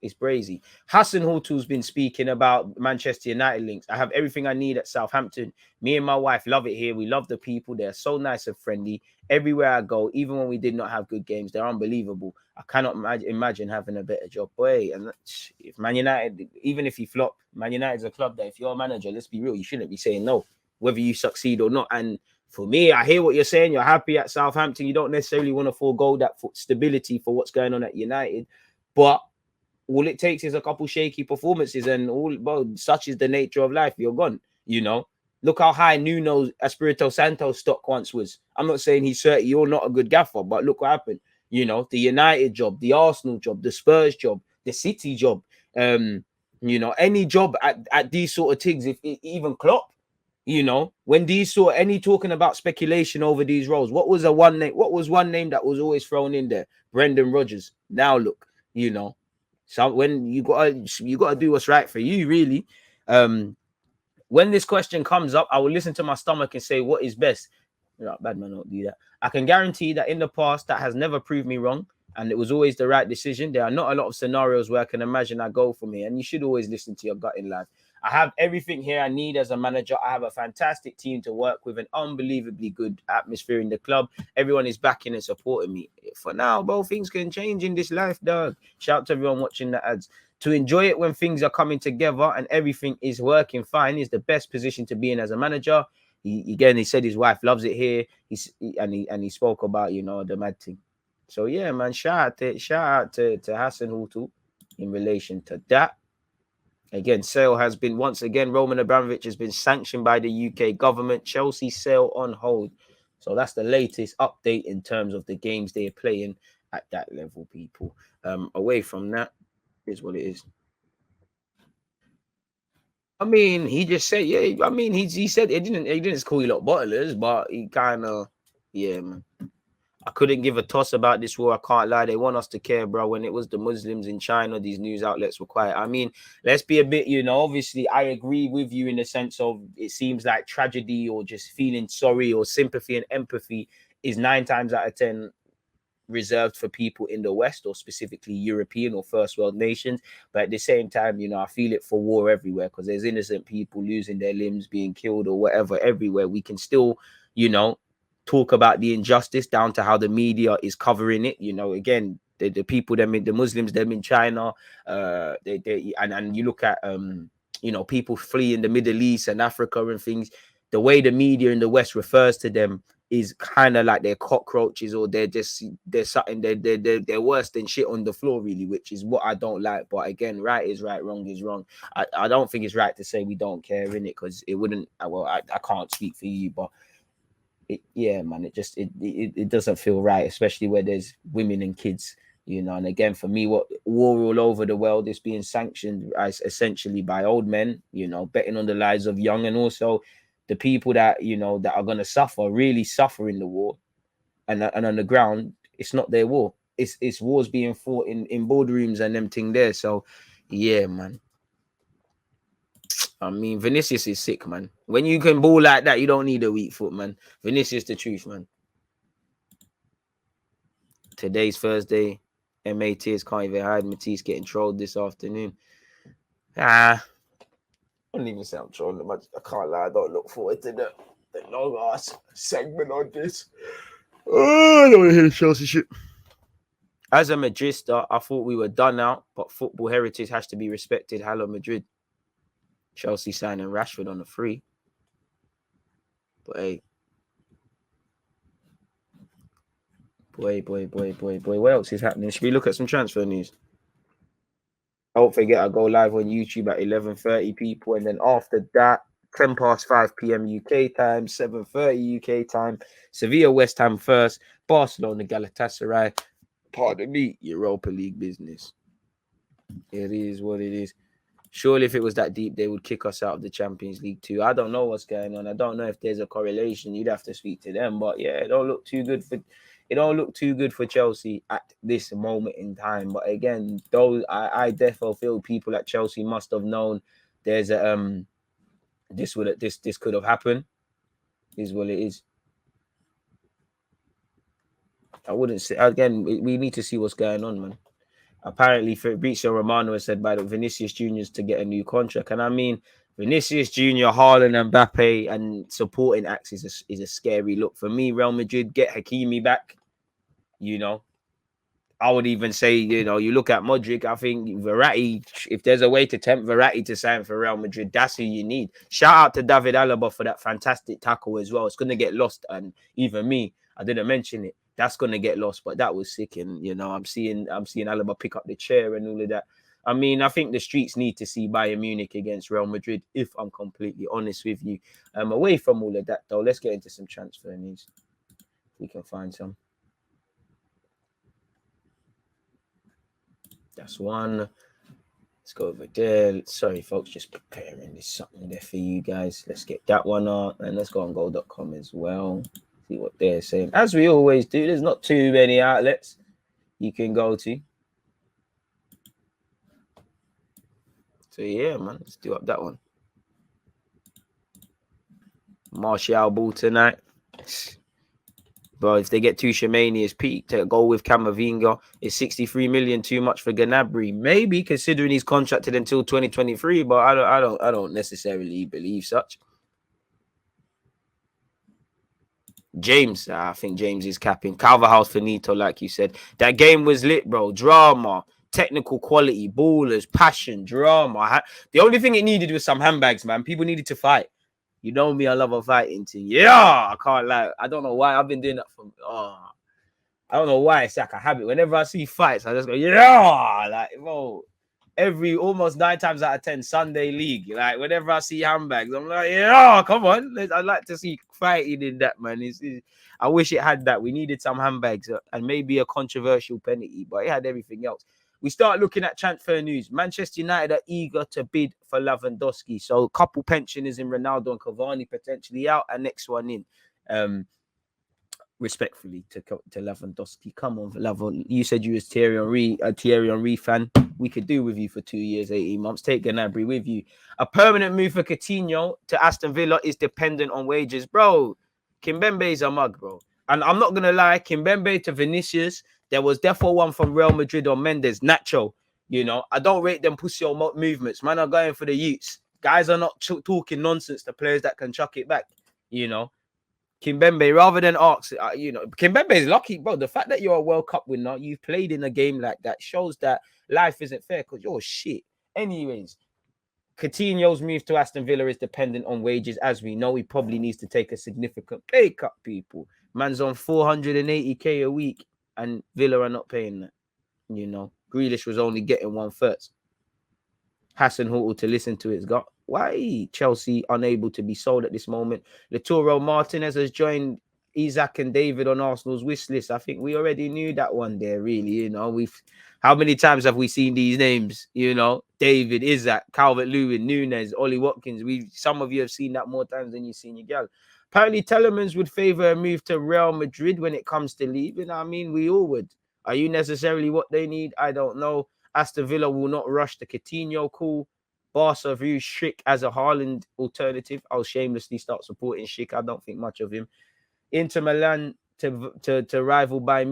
It's brazy. Hassan Houtu's been speaking about Manchester United links. I have everything I need at Southampton. Me and my wife love it here. We love the people. They're so nice and friendly. Everywhere I go, even when we did not have good games, they're unbelievable. I cannot imagine having a better job. Boy, and if Man United, even if you flop, Man United's a club that if you're a manager, let's be real, you shouldn't be saying no, whether you succeed or not. And for me, I hear what you're saying. You're happy at Southampton. You don't necessarily want to forego that stability for what's going on at United. But all it takes is a couple shaky performances, and such is the nature of life. You're gone, you know. Look how high Nuno's Espirito Santo stock once was. I'm not saying he's 30, you're not a good gaffer, but look what happened. You know, the United job, the Arsenal job, the Spurs job, the City job, you know, any job at these sort of things, if even Klopp, you know, when these sort any talking about speculation over these roles, what was one name that was always thrown in there? Brendan Rodgers. Now look, you know, so when you gotta do what's right for you, really. When this question comes up, I will listen to my stomach and say, what is best? Bad man, don't do that. I can guarantee that in the past, that has never proved me wrong. And it was always the right decision. There are not a lot of scenarios where I can imagine I go for me. And you should always listen to your gut in life. I have everything here I need as a manager. I have a fantastic team to work with, an unbelievably good atmosphere in the club. Everyone is backing and supporting me. For now, bro, things can change in this life, dog. Shout out to everyone watching the ads. To enjoy it when things are coming together and everything is working fine is the best position to be in as a manager. He said his wife loves it here. He spoke about, you know, the mad thing. So yeah, man, shout out to Hassan Hutu in relation to that. Again, sale has been once again. Roman Abramovic has been sanctioned by the UK government. Chelsea sale on hold. So that's the latest update in terms of the games they're playing at that level, people. Away from that is what it is. I mean, he just said, yeah. I mean, he said he didn't call you lot bottlers, but he kind of, yeah, man. I couldn't give a toss about this war. I can't lie. They want us to care, bro. When it was the Muslims in China, these news outlets were quiet. I mean, let's be a bit, you know, obviously I agree with you in the sense of it seems like tragedy or just feeling sorry or sympathy and empathy is 9 times out of 10 reserved for people in the West or specifically European or first world nations. But at the same time, you know, I feel it for war everywhere because there's innocent people losing their limbs, being killed or whatever everywhere. We can still, you know, talk about the injustice down to how the media is covering it. You know, again, the people, the Muslims, them in China, and you look at, you know, people fleeing the Middle East and Africa and things. The way the media in the West refers to them is kind of like they're cockroaches or they're something, they're worse than shit on the floor, really, which is what I don't like. But again, right is right, wrong is wrong. I don't think it's right to say we don't care in it because it wouldn't. Well, I can't speak for you, but yeah, man, it doesn't feel right, especially where there's women and kids, you know. And again, for me, what war all over the world is being sanctioned as essentially by old men, you know, betting on the lives of young and also the people that, you know, that are going to suffer, really suffer in the war. And on the ground, it's not their war. It's wars being fought in boardrooms and them thing there. So, yeah, man. I mean, Vinicius is sick, man. When you can ball like that, you don't need a weak foot, man. Vinicius the truth, man. Today's Thursday. MATs can't even hide. Matisse getting trolled this afternoon. I don't even say I'm trolling much. I can't lie. I don't look forward to the long ass segment on this. Oh, I don't want to hear the Chelsea shit. As a Madrista, I thought we were done out, but football heritage has to be respected. Hello, Madrid. Chelsea signing Rashford on a free. But hey. Boy. What else is happening? Should we look at some transfer news? Don't forget, I go live on YouTube at 11:30, people. And then after that, 5 p.m. UK time, 7:30 UK time. Sevilla, West Ham first. Barcelona, Galatasaray. Pardon me, Europa League business. It is what it is. Surely if it was that deep, they would kick us out of the Champions League too. I don't know what's going on. I don't know if there's a correlation. You'd have to speak to them. But yeah, it don't look too good for Chelsea at this moment in time. But again, those I definitely feel people at Chelsea must have known there's a this could have happened. Is what it is. I wouldn't say again. We need to see what's going on, man. Apparently, Fabrizio Romano has said by the Vinicius Juniors to get a new contract, and I mean Vinicius Junior, Haaland, and Mbappe, and supporting acts is a scary look for me. Real Madrid get Hakimi back. You know, I would even say, you know, you look at Modric. I think Verratti. If there's a way to tempt Verratti to sign for Real Madrid, that's who you need. Shout out to David Alaba for that fantastic tackle as well. It's going to get lost, and even me, I didn't mention it. That's going to get lost, but that was sick. And, you know, I'm seeing Alaba pick up the chair and all of that. I mean, I think the streets need to see Bayern Munich against Real Madrid, if I'm completely honest with you. Away from all of that, though, let's get into some transfer news. If we can find some. That's one. Let's go over there. Sorry, folks, just preparing this something there for you guys. Let's get that one up, and let's go on goal.com as well. See what they're saying. As we always do, there's not too many outlets you can go to. So yeah, man, let's do up that one. Martial ball tonight. Bro, if they get Tuchemani's peak to go with Camavinga, is 63 million too much for Gnabry? Maybe, considering he's contracted until 2023, but I don't necessarily believe such. James, I think James is capping. Calverhouse finito, like you said. That game was lit, bro. Drama, technical quality, ballers, passion, drama. The only thing it needed was some handbags, man. People needed to fight. You know me, I love a fighting thing. Yeah, I can't lie. I don't know why I've been doing that for. I don't know why it's like a habit. Whenever I see fights, I just go, yeah, like, bro. Almost 9 times out of 10 Sunday league. Like, whenever I see handbags, I'm like, yeah, come on. I'd like to see fighting in that, man. I wish it had that. We needed some handbags and maybe a controversial penalty, but it had everything else. We start looking at transfer news. Manchester United are eager to bid for Lewandowski. So a couple pensioners in Ronaldo and Cavani potentially out, and next one in. Respectfully to Lewandowski. Come on, Lewandowski. You said you was Thierry Henry fan. We could do with you for 2 years, 18 months. Take Gnabry with you. A permanent move for Coutinho to Aston Villa is dependent on wages. Bro, Kimpembe is a mug, bro. And I'm not going to lie, Kimpembe to Vinicius, there was therefore one from Real Madrid on Mendes, Nacho. You know, I don't rate them pussy or movements. Man are going for the youths. Guys are not talking nonsense to players that can chuck it back, you know. Kimpembe, rather than ask, Kimpembe is lucky, bro. The fact that you're a World Cup winner, you've played in a game like that, shows that life isn't fair because you're shit. Anyways, Coutinho's move to Aston Villa is dependent on wages. As we know, he probably needs to take a significant pay cut, people. Man's on 480k a week, and Villa are not paying that. You know, Grealish was only getting 1/3. Hassan Huttel to listen to his gut. Why Chelsea unable to be sold at this moment? Lautaro Martinez has joined Isaac and David on Arsenal's wish list. I think we already knew that one there, really. You know, how many times have we seen these names? You know, David, Isaac, Calvert-Lewin, Nunes, Ollie Watkins. Some of you have seen that more times than you've seen your gal. Apparently, Telemans would favour a move to Real Madrid when it comes to leaving. I mean, we all would. Are you necessarily what they need? I don't know. Aston Villa will not rush the Coutinho call. Barca views Schick as a Haaland alternative. I'll shamelessly start supporting Schick. I don't think much of him. Inter Milan to rival Bayern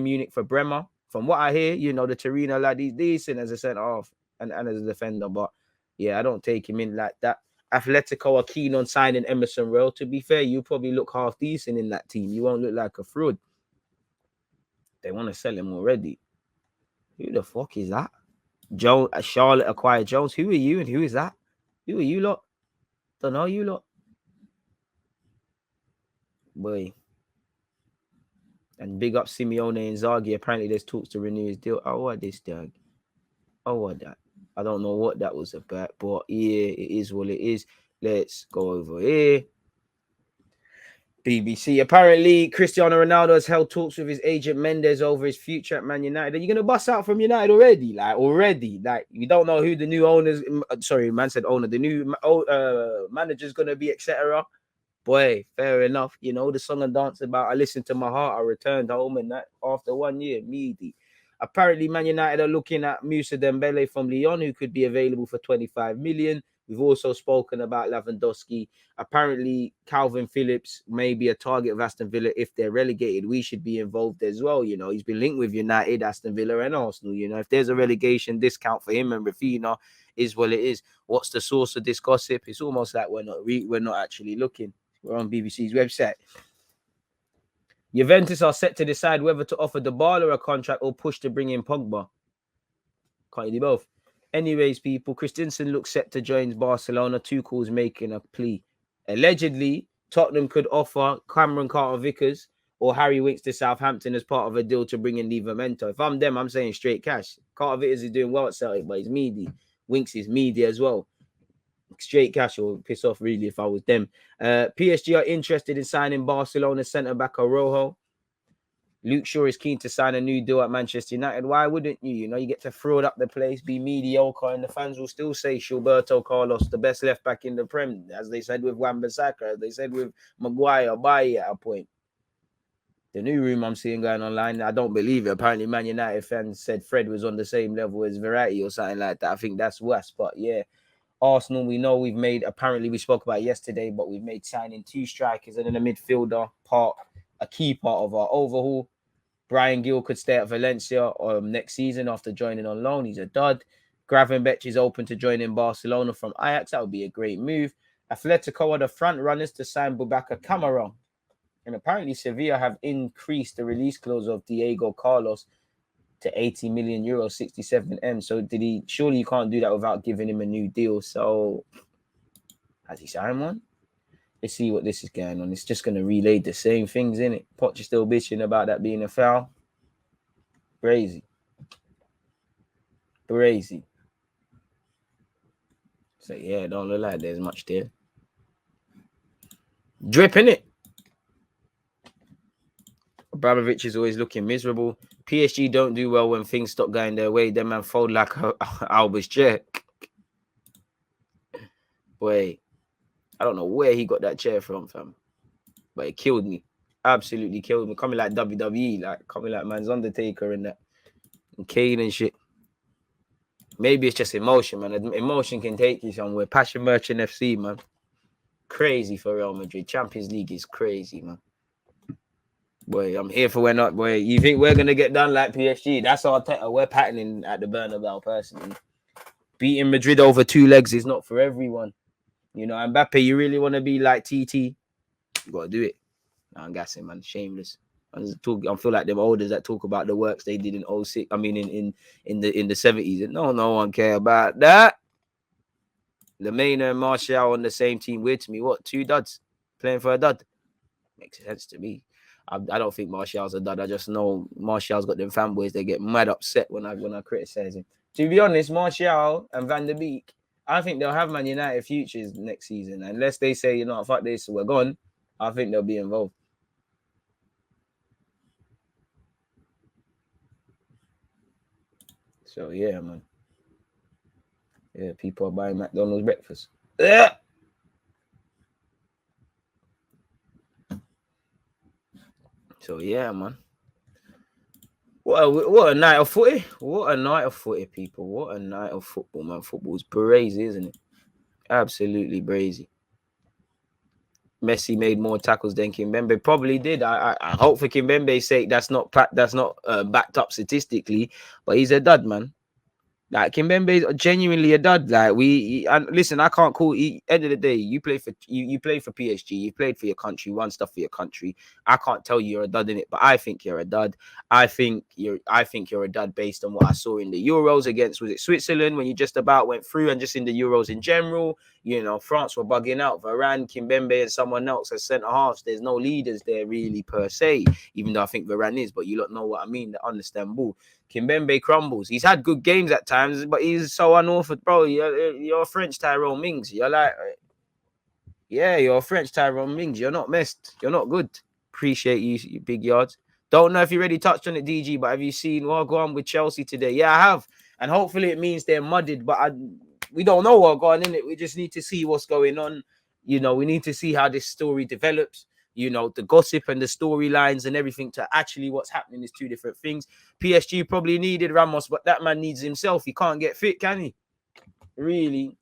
Munich for Bremer. From what I hear, you know, the Torino lad, he's decent as a centre-half and as a defender. But, yeah, I don't take him in like that. Atletico are keen on signing Emerson Royal. To be fair, you probably look half decent in that team. You won't look like a fraud. They want to sell him already. Who the fuck is that? Charlotte acquired Jones. Who are you and who is that? Who are you lot? Don't know you lot. Boy. And big up Simeone and Zaghi. Apparently there's talks to renew his deal. Oh, what this dog? Oh, what that? I don't know what that was about, but yeah, it is what it is. Let's go over here. BBC. Apparently, Cristiano Ronaldo has held talks with his agent Mendes over his future at Man United. Are you going to bust out from United already? Like, you don't know who the new owners... Sorry, man said owner. The new manager's going to be, etc. Boy, fair enough. You know, the song and dance about I listened to my heart, I returned home, and that after 1 year, meaty. Apparently, Man United are looking at Moussa Dembele from Lyon, who could be available for 25 million. We've also spoken about Lewandowski. Apparently, Calvin Phillips may be a target of Aston Villa if they're relegated. We should be involved as well. You know, he's been linked with United, Aston Villa, and Arsenal. You know, if there's a relegation discount for him and Rafinha, is what it is. What's the source of this gossip? It's almost like we're not actually looking. We're on BBC's website. Juventus are set to decide whether to offer Dybala a contract or push to bring in Pogba. Can't do both. Anyways, people, Christensen looks set to join Barcelona. Tuchel's making a plea. Allegedly, Tottenham could offer Cameron Carter-Vickers or Harry Winks to Southampton as part of a deal to bring in Livramento. If I'm them, I'm saying straight cash. Carter Vickers is doing well at Celtic, but he's meaty. Winks is meaty as well. Straight cash will piss off really if I was them. PSG are interested in signing Barcelona centre-back Araujo. Luke Shaw is keen to sign a new deal at Manchester United. Why wouldn't you? You know, you get to throw it up the place, be mediocre, and the fans will still say Gilberto Carlos, the best left back in the Prem, as they said with Wan-Bissaka, as they said with Maguire, Bailly at a point. The new room I'm seeing going online, I don't believe it. Apparently, Man United fans said Fred was on the same level as Verratti or something like that. I think that's worse. But yeah, Arsenal, we know we've made, apparently we spoke about it yesterday, but we've made signing 2 strikers and then a midfielder a key part of our overhaul. Brian Gill could stay at Valencia next season after joining on loan. He's a dud. Gravenberch is open to joining Barcelona from Ajax. That would be a great move. Atletico are the front runners to sign Boubacar Kamara. And apparently Sevilla have increased the release clause of Diego Carlos to 80 million euros, 67M. So surely you can't do that without giving him a new deal. So has he signed one? Let's see what this is going on. It's just going to relay the same things, innit? Poch is still bitching about that being a foul. Crazy. So, yeah, don't look like there's much there. Dripping it. Abramovic is always looking miserable. PSG don't do well when things stop going their way. Them man fold like Alba's chair. Boy. I don't know where he got that chair from, fam. But it killed me. Absolutely killed me. Coming like WWE, coming like man's Undertaker and that. And Kane and shit. Maybe it's just emotion, man. Emotion can take you somewhere. Passion Merchant FC, man. Crazy for Real Madrid. Champions League is crazy, man. Boy, I'm here for when not. Boy, you think we're going to get done like PSG? That's our we're patterning at the Bernabeu, personally. Beating Madrid over 2 legs is not for everyone. You know, Mbappe, you really want to be like TT? You got to do it. No, I'm gassing, man. Shameless. I feel like them olders that talk about the works they did in 06. I mean, in the 70s. No one care about that. Lemina and Martial on the same team. Weird to me. What? 2 duds? Playing for a dud? Makes sense to me. I don't think Martial's a dud. I just know Martial's got them fanboys. They get mad upset when I criticize him. To be honest, Martial and Van der Beek, I think they'll have Man United futures next season. Unless they say, you know, fuck this, we're gone, I think they'll be involved. So, yeah, man. Yeah, people are buying McDonald's breakfast. Yeah. So, yeah, man. What a night of footy. What a night of footy, people. What a night of football, man. Football's brazy, isn't it? Absolutely brazy. Messi made more tackles than Kimpembe. Probably did. I hope for Kimpembe's sake that's not backed up statistically, but he's a dud, man. Like Kimpembe is genuinely a dud. Like listen, I can't call. End of the day, you play for PSG. You played for your country, won stuff for your country. I can't tell you you're a dud in it, but I think you're a dud. I think you're a dud based on what I saw in the Euros against, was it Switzerland, when you just about went through, and just in the Euros in general. You know, France were bugging out. Varane, Kimpembe, and someone else as centre halves. There's no leaders there really per se, even though I think Varane is. But you don't know what I mean. That understand ball. Kimpembe crumbles. He's had good games at times, but he's so unorthodox, bro. You're a French Tyrone Mings. You're like, yeah, you're a French Tyrone Mings. You're not messed. You're not good. Appreciate you big yards. Don't know if you already touched on it, DG, but have you seen what go on with Chelsea today? Yeah, I have. And hopefully it means they're mudded, but we don't know what's going on in it. We just need to see what's going on. You know, we need to see how this story develops. You know, the gossip and the storylines and everything to actually what's happening is 2 different things. PSG probably needed Ramos, but that man needs himself. He can't get fit, can he? Really?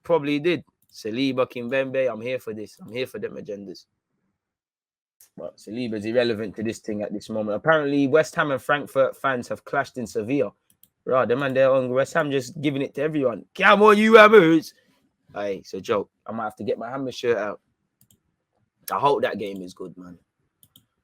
Probably did. Saliba, Kimpembe, I'm here for this. I'm here for them agendas. But Saliba's irrelevant to this thing at this moment. Apparently, West Ham and Frankfurt fans have clashed in Sevilla. Right, them and they're on West Ham just giving it to everyone. Come on, you Hammers. Hey, it's a joke. I might have to get my Hammer shirt out. I hope that game is good, man.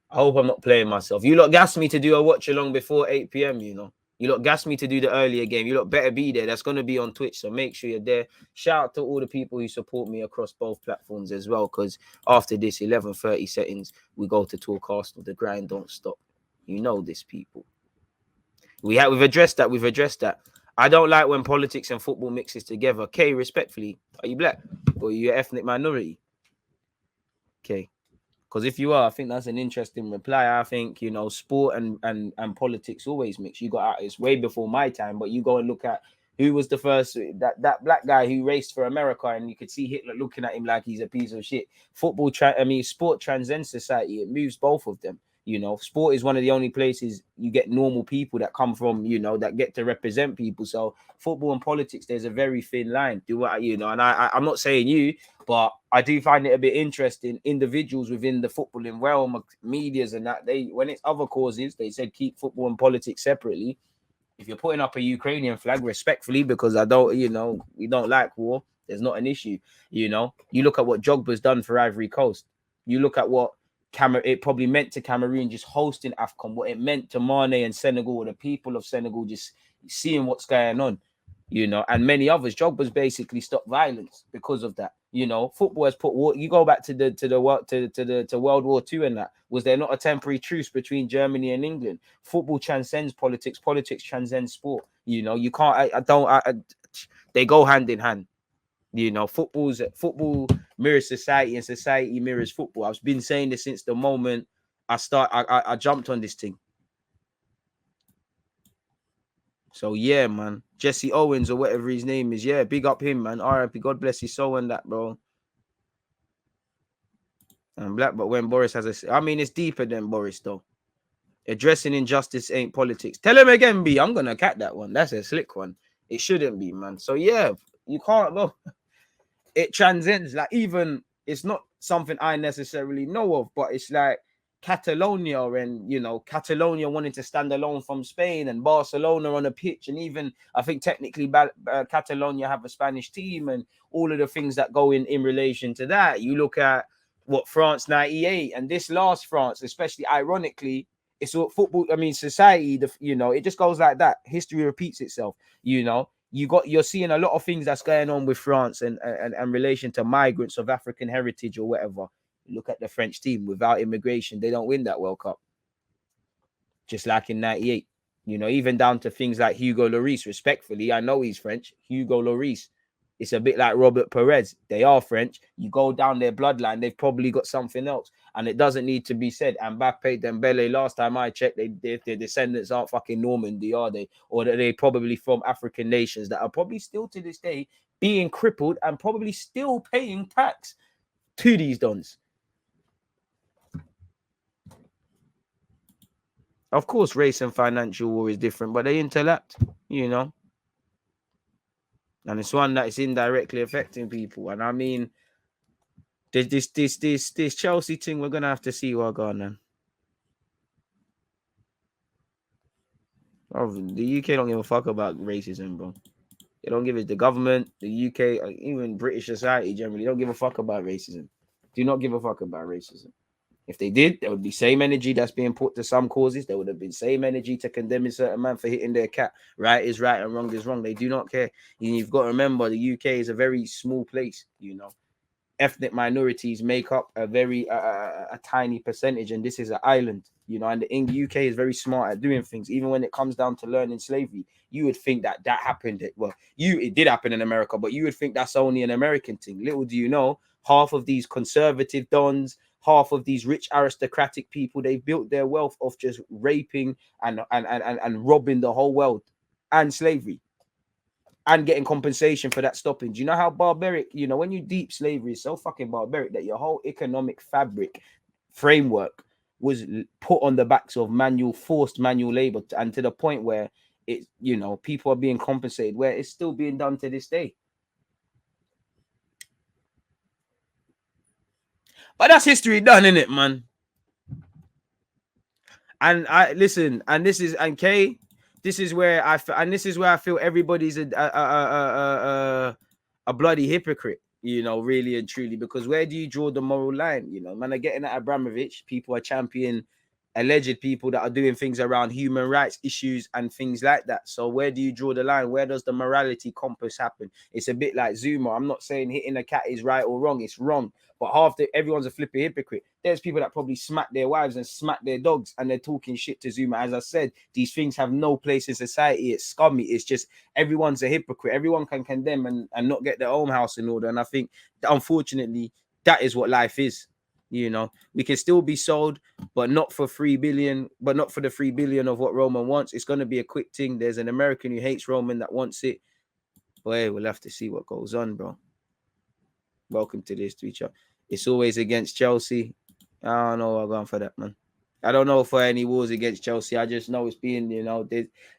I hope I'm not playing myself. You lot gassed me to do a watch along before 8 p.m, you know. You lot gassed me to do the earlier game. You lot better be there. That's going to be on Twitch, so make sure you're there. Shout out to all the people who support me across both platforms as well, because after this 11:30 settings, we go to Talk Arsenal. The grind don't stop. You know this, people. We've addressed that. We've addressed that. I don't like when politics and football mixes together. Okay, respectfully, are you black or are you an ethnic minority? Okay. Because if you are, I think that's an interesting reply. I think, you know, sport and politics always mix. You got out, it's way before my time, but you go and look at who was the first, that black guy who raced for America, and you could see Hitler looking at him like he's a piece of shit. Sport transcends society. It moves both of them. You know, sport is one of the only places you get normal people that come from, you know, that get to represent people. So football and politics, there's a very thin line. And I'm not saying you, but I do find it a bit interesting. Individuals within the footballing realm, medias and that, when it's other causes, they said keep football and politics separately. If you're putting up a Ukrainian flag, respectfully, because we don't like war, there's not an issue. You know, you look at what Jogba's done for Ivory Coast. You look at what it probably meant to Cameroon just hosting AFCON, what it meant to Mane and Senegal, or the people of Senegal just seeing what's going on, you know, and many others. Jogba's basically stopped violence because of that. You know, football has put war. You go back to World War II, and that was there not a temporary truce between Germany and England? Football transcends politics. Politics transcends sport. You know, you can't. They go hand in hand. You know, football mirrors society, and society mirrors football. I've been saying this since the moment I jumped on this thing. So yeah, man, Jesse Owens or whatever his name is, yeah, big up him, man. R.I.P. God bless his soul and that, bro. And black, but when Boris it's deeper than Boris though. Addressing injustice ain't politics. Tell him again, B. I'm gonna cat that one. That's a slick one. It shouldn't be, man. So yeah, you can't know. It transcends, like, even it's not something I necessarily know of, but it's like Catalonia, and you know, Catalonia wanting to stand alone from Spain, and Barcelona on a pitch, and even I think technically Catalonia have a Spanish team, and all of the things that go in relation to that. You look at what France 98 and this last France, especially ironically, it's what football, society, it just goes like that. History repeats itself. You know, you're seeing a lot of things that's going on with France and relation to migrants of African heritage or whatever. Look at the French team. Without immigration, they don't win that World Cup. Just like in 98. You know, even down to things like Hugo Lloris. Respectfully, I know he's French. Hugo Lloris. It's a bit like Robert Perez. They are French. You go down their bloodline, they've probably got something else. And it doesn't need to be said. Mbappe, Dembele, last time I checked, their descendants aren't fucking Normandy, are they? Or that they probably from African nations that are probably still to this day being crippled and probably still paying tax to these dons. Of course, race and financial war is different, but they interact, you know. And it's one that is indirectly affecting people. And I mean, this Chelsea thing, we're gonna have to see what going on. Oh, the UK don't give a fuck about racism, bro. They don't give it. The government, the UK, even British society generally don't give a fuck about racism. Do not give a fuck about racism. If they did, there would be same energy that's being put to some causes. There would have been same energy to condemning certain man for hitting their cat. Right is right and wrong is wrong. They do not care. You've got to remember, the UK is a very small place, you know. Ethnic minorities make up a very a tiny percentage, and this is an island, you know. And the UK is very smart at doing things. Even when it comes down to learning slavery, you would think that happened. It did happen in America, but you would think that's only an American thing. Little do you know, half of these conservative dons, half of these rich aristocratic people, they built their wealth off just raping and robbing the whole world and slavery. And getting compensation for that stopping. Do you know how barbaric, you know, when you deep slavery is so fucking barbaric that your whole economic fabric framework was put on the backs of forced manual labor, and to the point where it, you know, people are being compensated, where it's still being done to this day. But that's history done, isn't it, man? And I listen, and this is where I feel everybody's a bloody hypocrite, you know, really and truly, because where do you draw the moral line? You know, man, are getting at Abramovic, people are championing alleged people that are doing things around human rights issues and things like that. So where do you draw the line? Where does the morality compass happen? It's a bit like Zuma. I'm not saying hitting a cat is right or wrong. It's wrong. But everyone's a flipping hypocrite. There's people that probably smack their wives and smack their dogs and they're talking shit to Zuma. As I said, these things have no place in society. It's scummy. It's just everyone's a hypocrite. Everyone can condemn and not get their own house in order. And I think, unfortunately, that is what life is. You know, we can still be sold, but not for 3 billion, but not for the 3 billion of what Roman wants. It's going to be a quick thing. There's an American who hates Roman that wants it. Boy, we'll have to see what goes on, bro. Welcome to this Twitch. It's always against Chelsea. I don't know what I'm going for that, man. I don't know for any wars against Chelsea. I just know it's being, you know,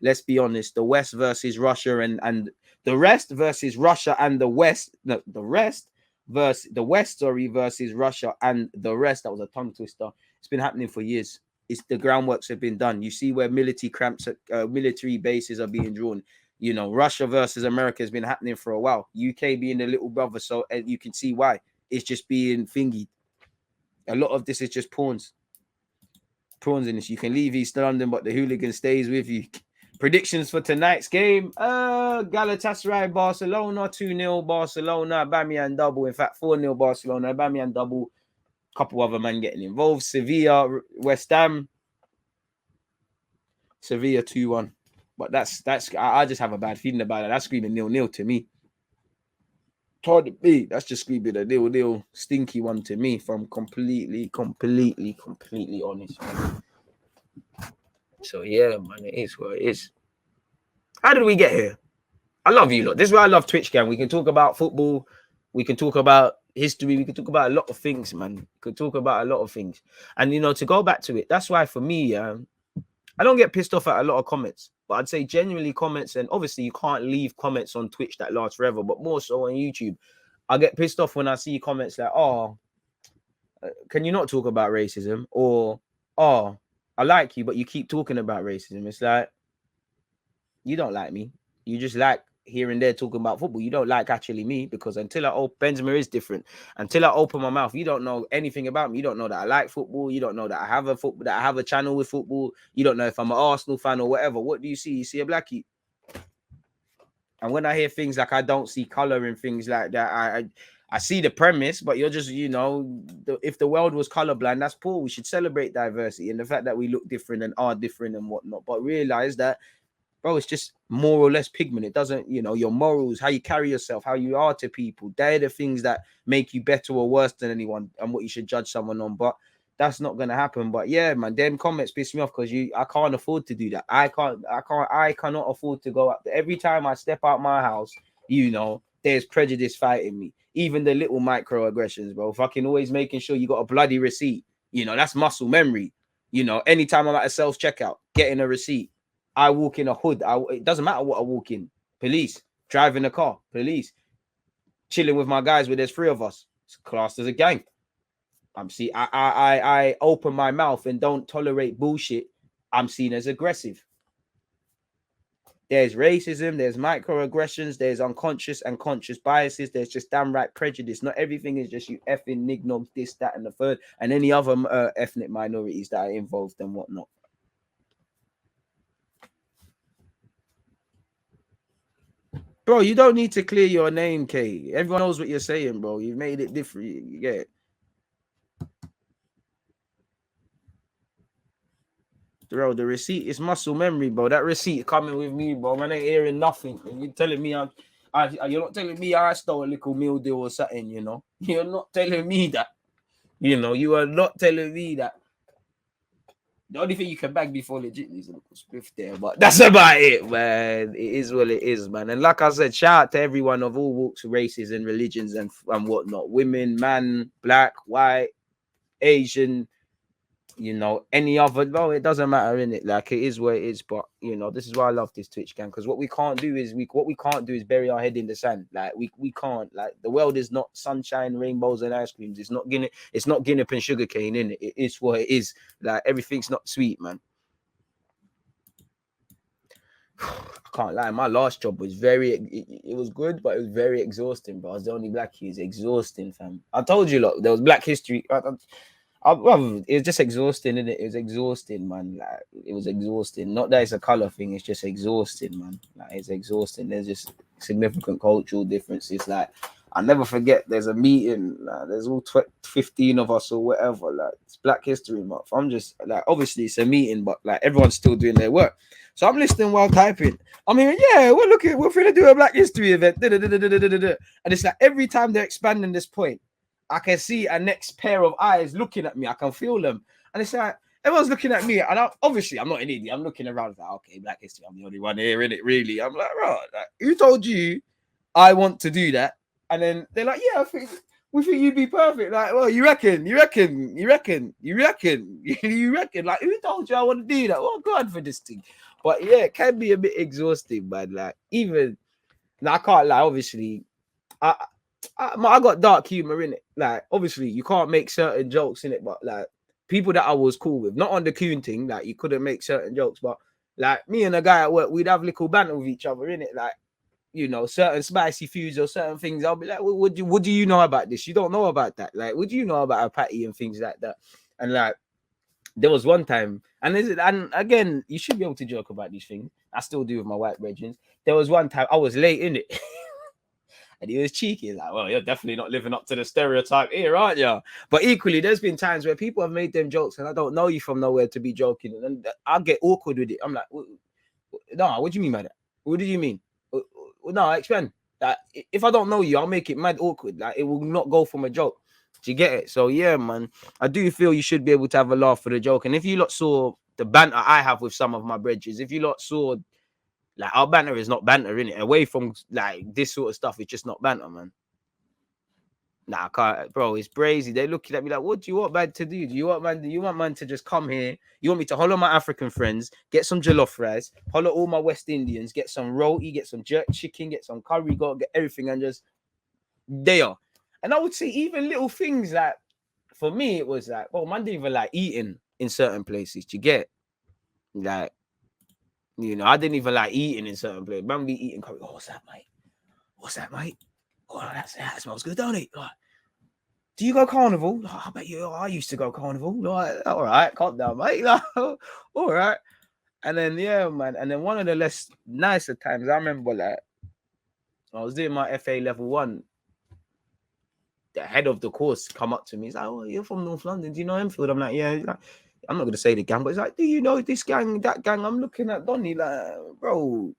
let's be honest, the West versus Russia and the rest versus Russia and the West. No, the rest versus the West, versus Russia and the rest. That was a tongue twister. It's been happening for years. It's the groundworks have been done. You see where military bases are being drawn. You know, Russia versus America has been happening for a while. UK being the little brother, so you can see why it's just being thingy. A lot of this is just pawns in this. You can leave East London, but the hooligan stays with you. Predictions for tonight's game: Galatasaray, Barcelona, 2-0 Barcelona, Aubameyang double. In fact, 4-0 Barcelona, Aubameyang double. Couple other men getting involved. Sevilla, West Ham, Sevilla 2-1. But that's I just have a bad feeling about it. That's screaming 0-0 to me. It's hard to beat. That's just screaming a 0-0 stinky one to me. If I'm completely honest. So yeah, man, it is what it is. How did we get here? I love you lot. This is why I love Twitch Gang. We can talk about football. We can talk about history. We can talk about a lot of things, man. We could talk about a lot of things. And you know, to go back to it, that's why for me, I don't get pissed off at a lot of comments, but I'd say genuinely comments, and obviously you can't leave comments on Twitch that last forever, but more so on YouTube. I get pissed off when I see comments like, oh, can you not talk about racism? Or, oh, I like you, but you keep talking about racism. It's like, you don't like me. You just like here and there talking about football. You don't like actually me, because until Benzema is different. Until I open my mouth, you don't know anything about me. You don't know that I like football. You don't know that I have a channel with football. You don't know if I'm an Arsenal fan or whatever. What do you see? You see a blackie. And when I hear things like I don't see color and things like that, I see the premise, but you're just, you know, if the world was colorblind, that's poor. We should celebrate diversity and the fact that we look different and are different and whatnot, but realize that, bro, it's just more or less pigment. It doesn't, you know, your morals, how you carry yourself, how you are to people, they're the things that make you better or worse than anyone and what you should judge someone on. But that's not going to happen. But yeah, man, them comments piss me off because I can't afford to do that. I cannot afford to go up there. Every time I step out my house, you know, there's prejudice fighting me. Even the little microaggressions, bro. Fucking always making sure you got a bloody receipt. You know, that's muscle memory. You know, anytime I'm at a self-checkout, getting a receipt. I walk in a hood. It doesn't matter what I walk in. Police. Driving a car. Police. Chilling with my guys where there's 3 of us. It's classed as a gang. I open my mouth and don't tolerate bullshit. I'm seen as aggressive. There's racism, there's microaggressions, there's unconscious and conscious biases, there's just damn right prejudice. Not everything is just you effing nignogs, this, that, and the third, and any other ethnic minorities that are involved and whatnot. Bro, you don't need to clear your name, K. Everyone knows what you're saying, bro. You've made it different. You get it. Bro, the receipt is muscle memory, bro. That receipt coming with me, bro. Man, I ain't hearing nothing. And you're telling me you're not telling me I stole a little meal deal or something, you know. You're not telling me that. You know, you are not telling me that. The only thing you can bag before legit is a little spiff there, but that's about it, man. It is what it is, man. And like I said, shout out to everyone of all walks, races, and religions and whatnot. Women, man, black, white, Asian, you know, any other, no, it doesn't matter, innit? Like, it is what it is. But you know, this is why I love this Twitch gang, because what we can't do is bury our head in the sand. Like, we can't, like, the world is not sunshine, rainbows, and ice creams. It's not Guinness and sugarcane, innit? It is what it is. Like, everything's not sweet, man. I can't lie, my last job was it was good, but it was very exhausting, bro. I was the only black kid. It's exhausting, fam. I told you, look, there was Black History. Well, it was just exhausting, innit? It was exhausting, man. Like, it was exhausting. Not that it's a color thing, it's just exhausting, man. Like, it's exhausting. There's just significant cultural differences. Like, I'll never forget, there's a meeting, there's all 15 of us or whatever. Like, it's Black History Month. I'm just like, obviously it's a meeting, but like everyone's still doing their work. So I'm listening while typing. I'm hearing, yeah, we're finna do a Black History event. And it's like every time they're expanding this point, I can see a next pair of eyes looking at me. I can feel them. And it's like, everyone's looking at me. And obviously, I'm not an idiot. I'm looking around like, okay, Black History, I'm the only one here, innit, really? I'm like, right, like, who told you I want to do that? And then they're like, yeah, we think you'd be perfect. Like, well, you reckon. Like, who told you I want to do that? Well, God for this thing. But yeah, it can be a bit exhausting, man. Like, even, I can't lie, obviously, I got dark humor in it. Like, obviously, you can't make certain jokes in it, but like people that I was cool with, not on the coon thing, like you couldn't make certain jokes, but like me and a guy at work, we'd have little banter with each other in it. Like, you know, certain spicy foods or certain things. I'll be like, well, what do you know about this? You don't know about that. Like, what do you know about a patty and things like that? And like, there was one time, and again, you should be able to joke about these things. I still do with my white brethren. There was one time I was late in it. And he was cheeky, like, well, you're definitely not living up to the stereotype here, aren't you? But equally, there's been times where people have made them jokes and I don't know you from nowhere to be joking. And I get awkward with it. I'm like, no, what do you mean by that? What do you mean? No, expand. Like, if I don't know you, I'll make it mad awkward. Like, it will not go from a joke. Do you get it? So, yeah, man, I do feel you should be able to have a laugh for the joke. And if you lot saw the banter I have with some of my bridges, if you lot saw, like, our banter is not banter, innit? Away from like this sort of stuff, it's just not banter, man. Nah, I can't, bro. It's brazy. They're looking at me like, what do you want man to do? Do you want man to just come here? You want me to holler my African friends, get some jollof rice, holler all my West Indians, get some roti, get some jerk chicken, get some curry, go get everything, and just there. And I would say even little things like, for me, it was like, well, man didn't even like eating in certain places. Do you get like? You know, I didn't even like eating in certain places. Man be eating curry. Oh, what's that, mate? What's that, mate? Oh, that smells good, don't it? Like, do you go carnival? Like, I bet you. I used to go carnival. Like, all right, calm down, mate. Like, all right. And then, yeah, man. And then one of the less nicer times, I remember, like, I was doing my FA level 1. The head of the course come up to me. He's like, oh, you're from North London. Do you know Enfield? I'm like, yeah. He's like, I'm not going to say the gang, but it's like, do you know this gang, that gang? I'm looking at Donny, like, bro,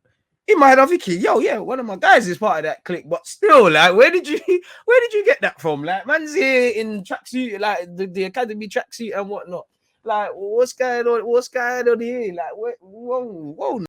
in my head, I'm thinking, yo, yeah, one of my guys is part of that clique, but still, like, where did you get that from? Like, man's here in tracksuit, like the academy tracksuit and whatnot. Like, what's going on? What's going on here? Like, whoa,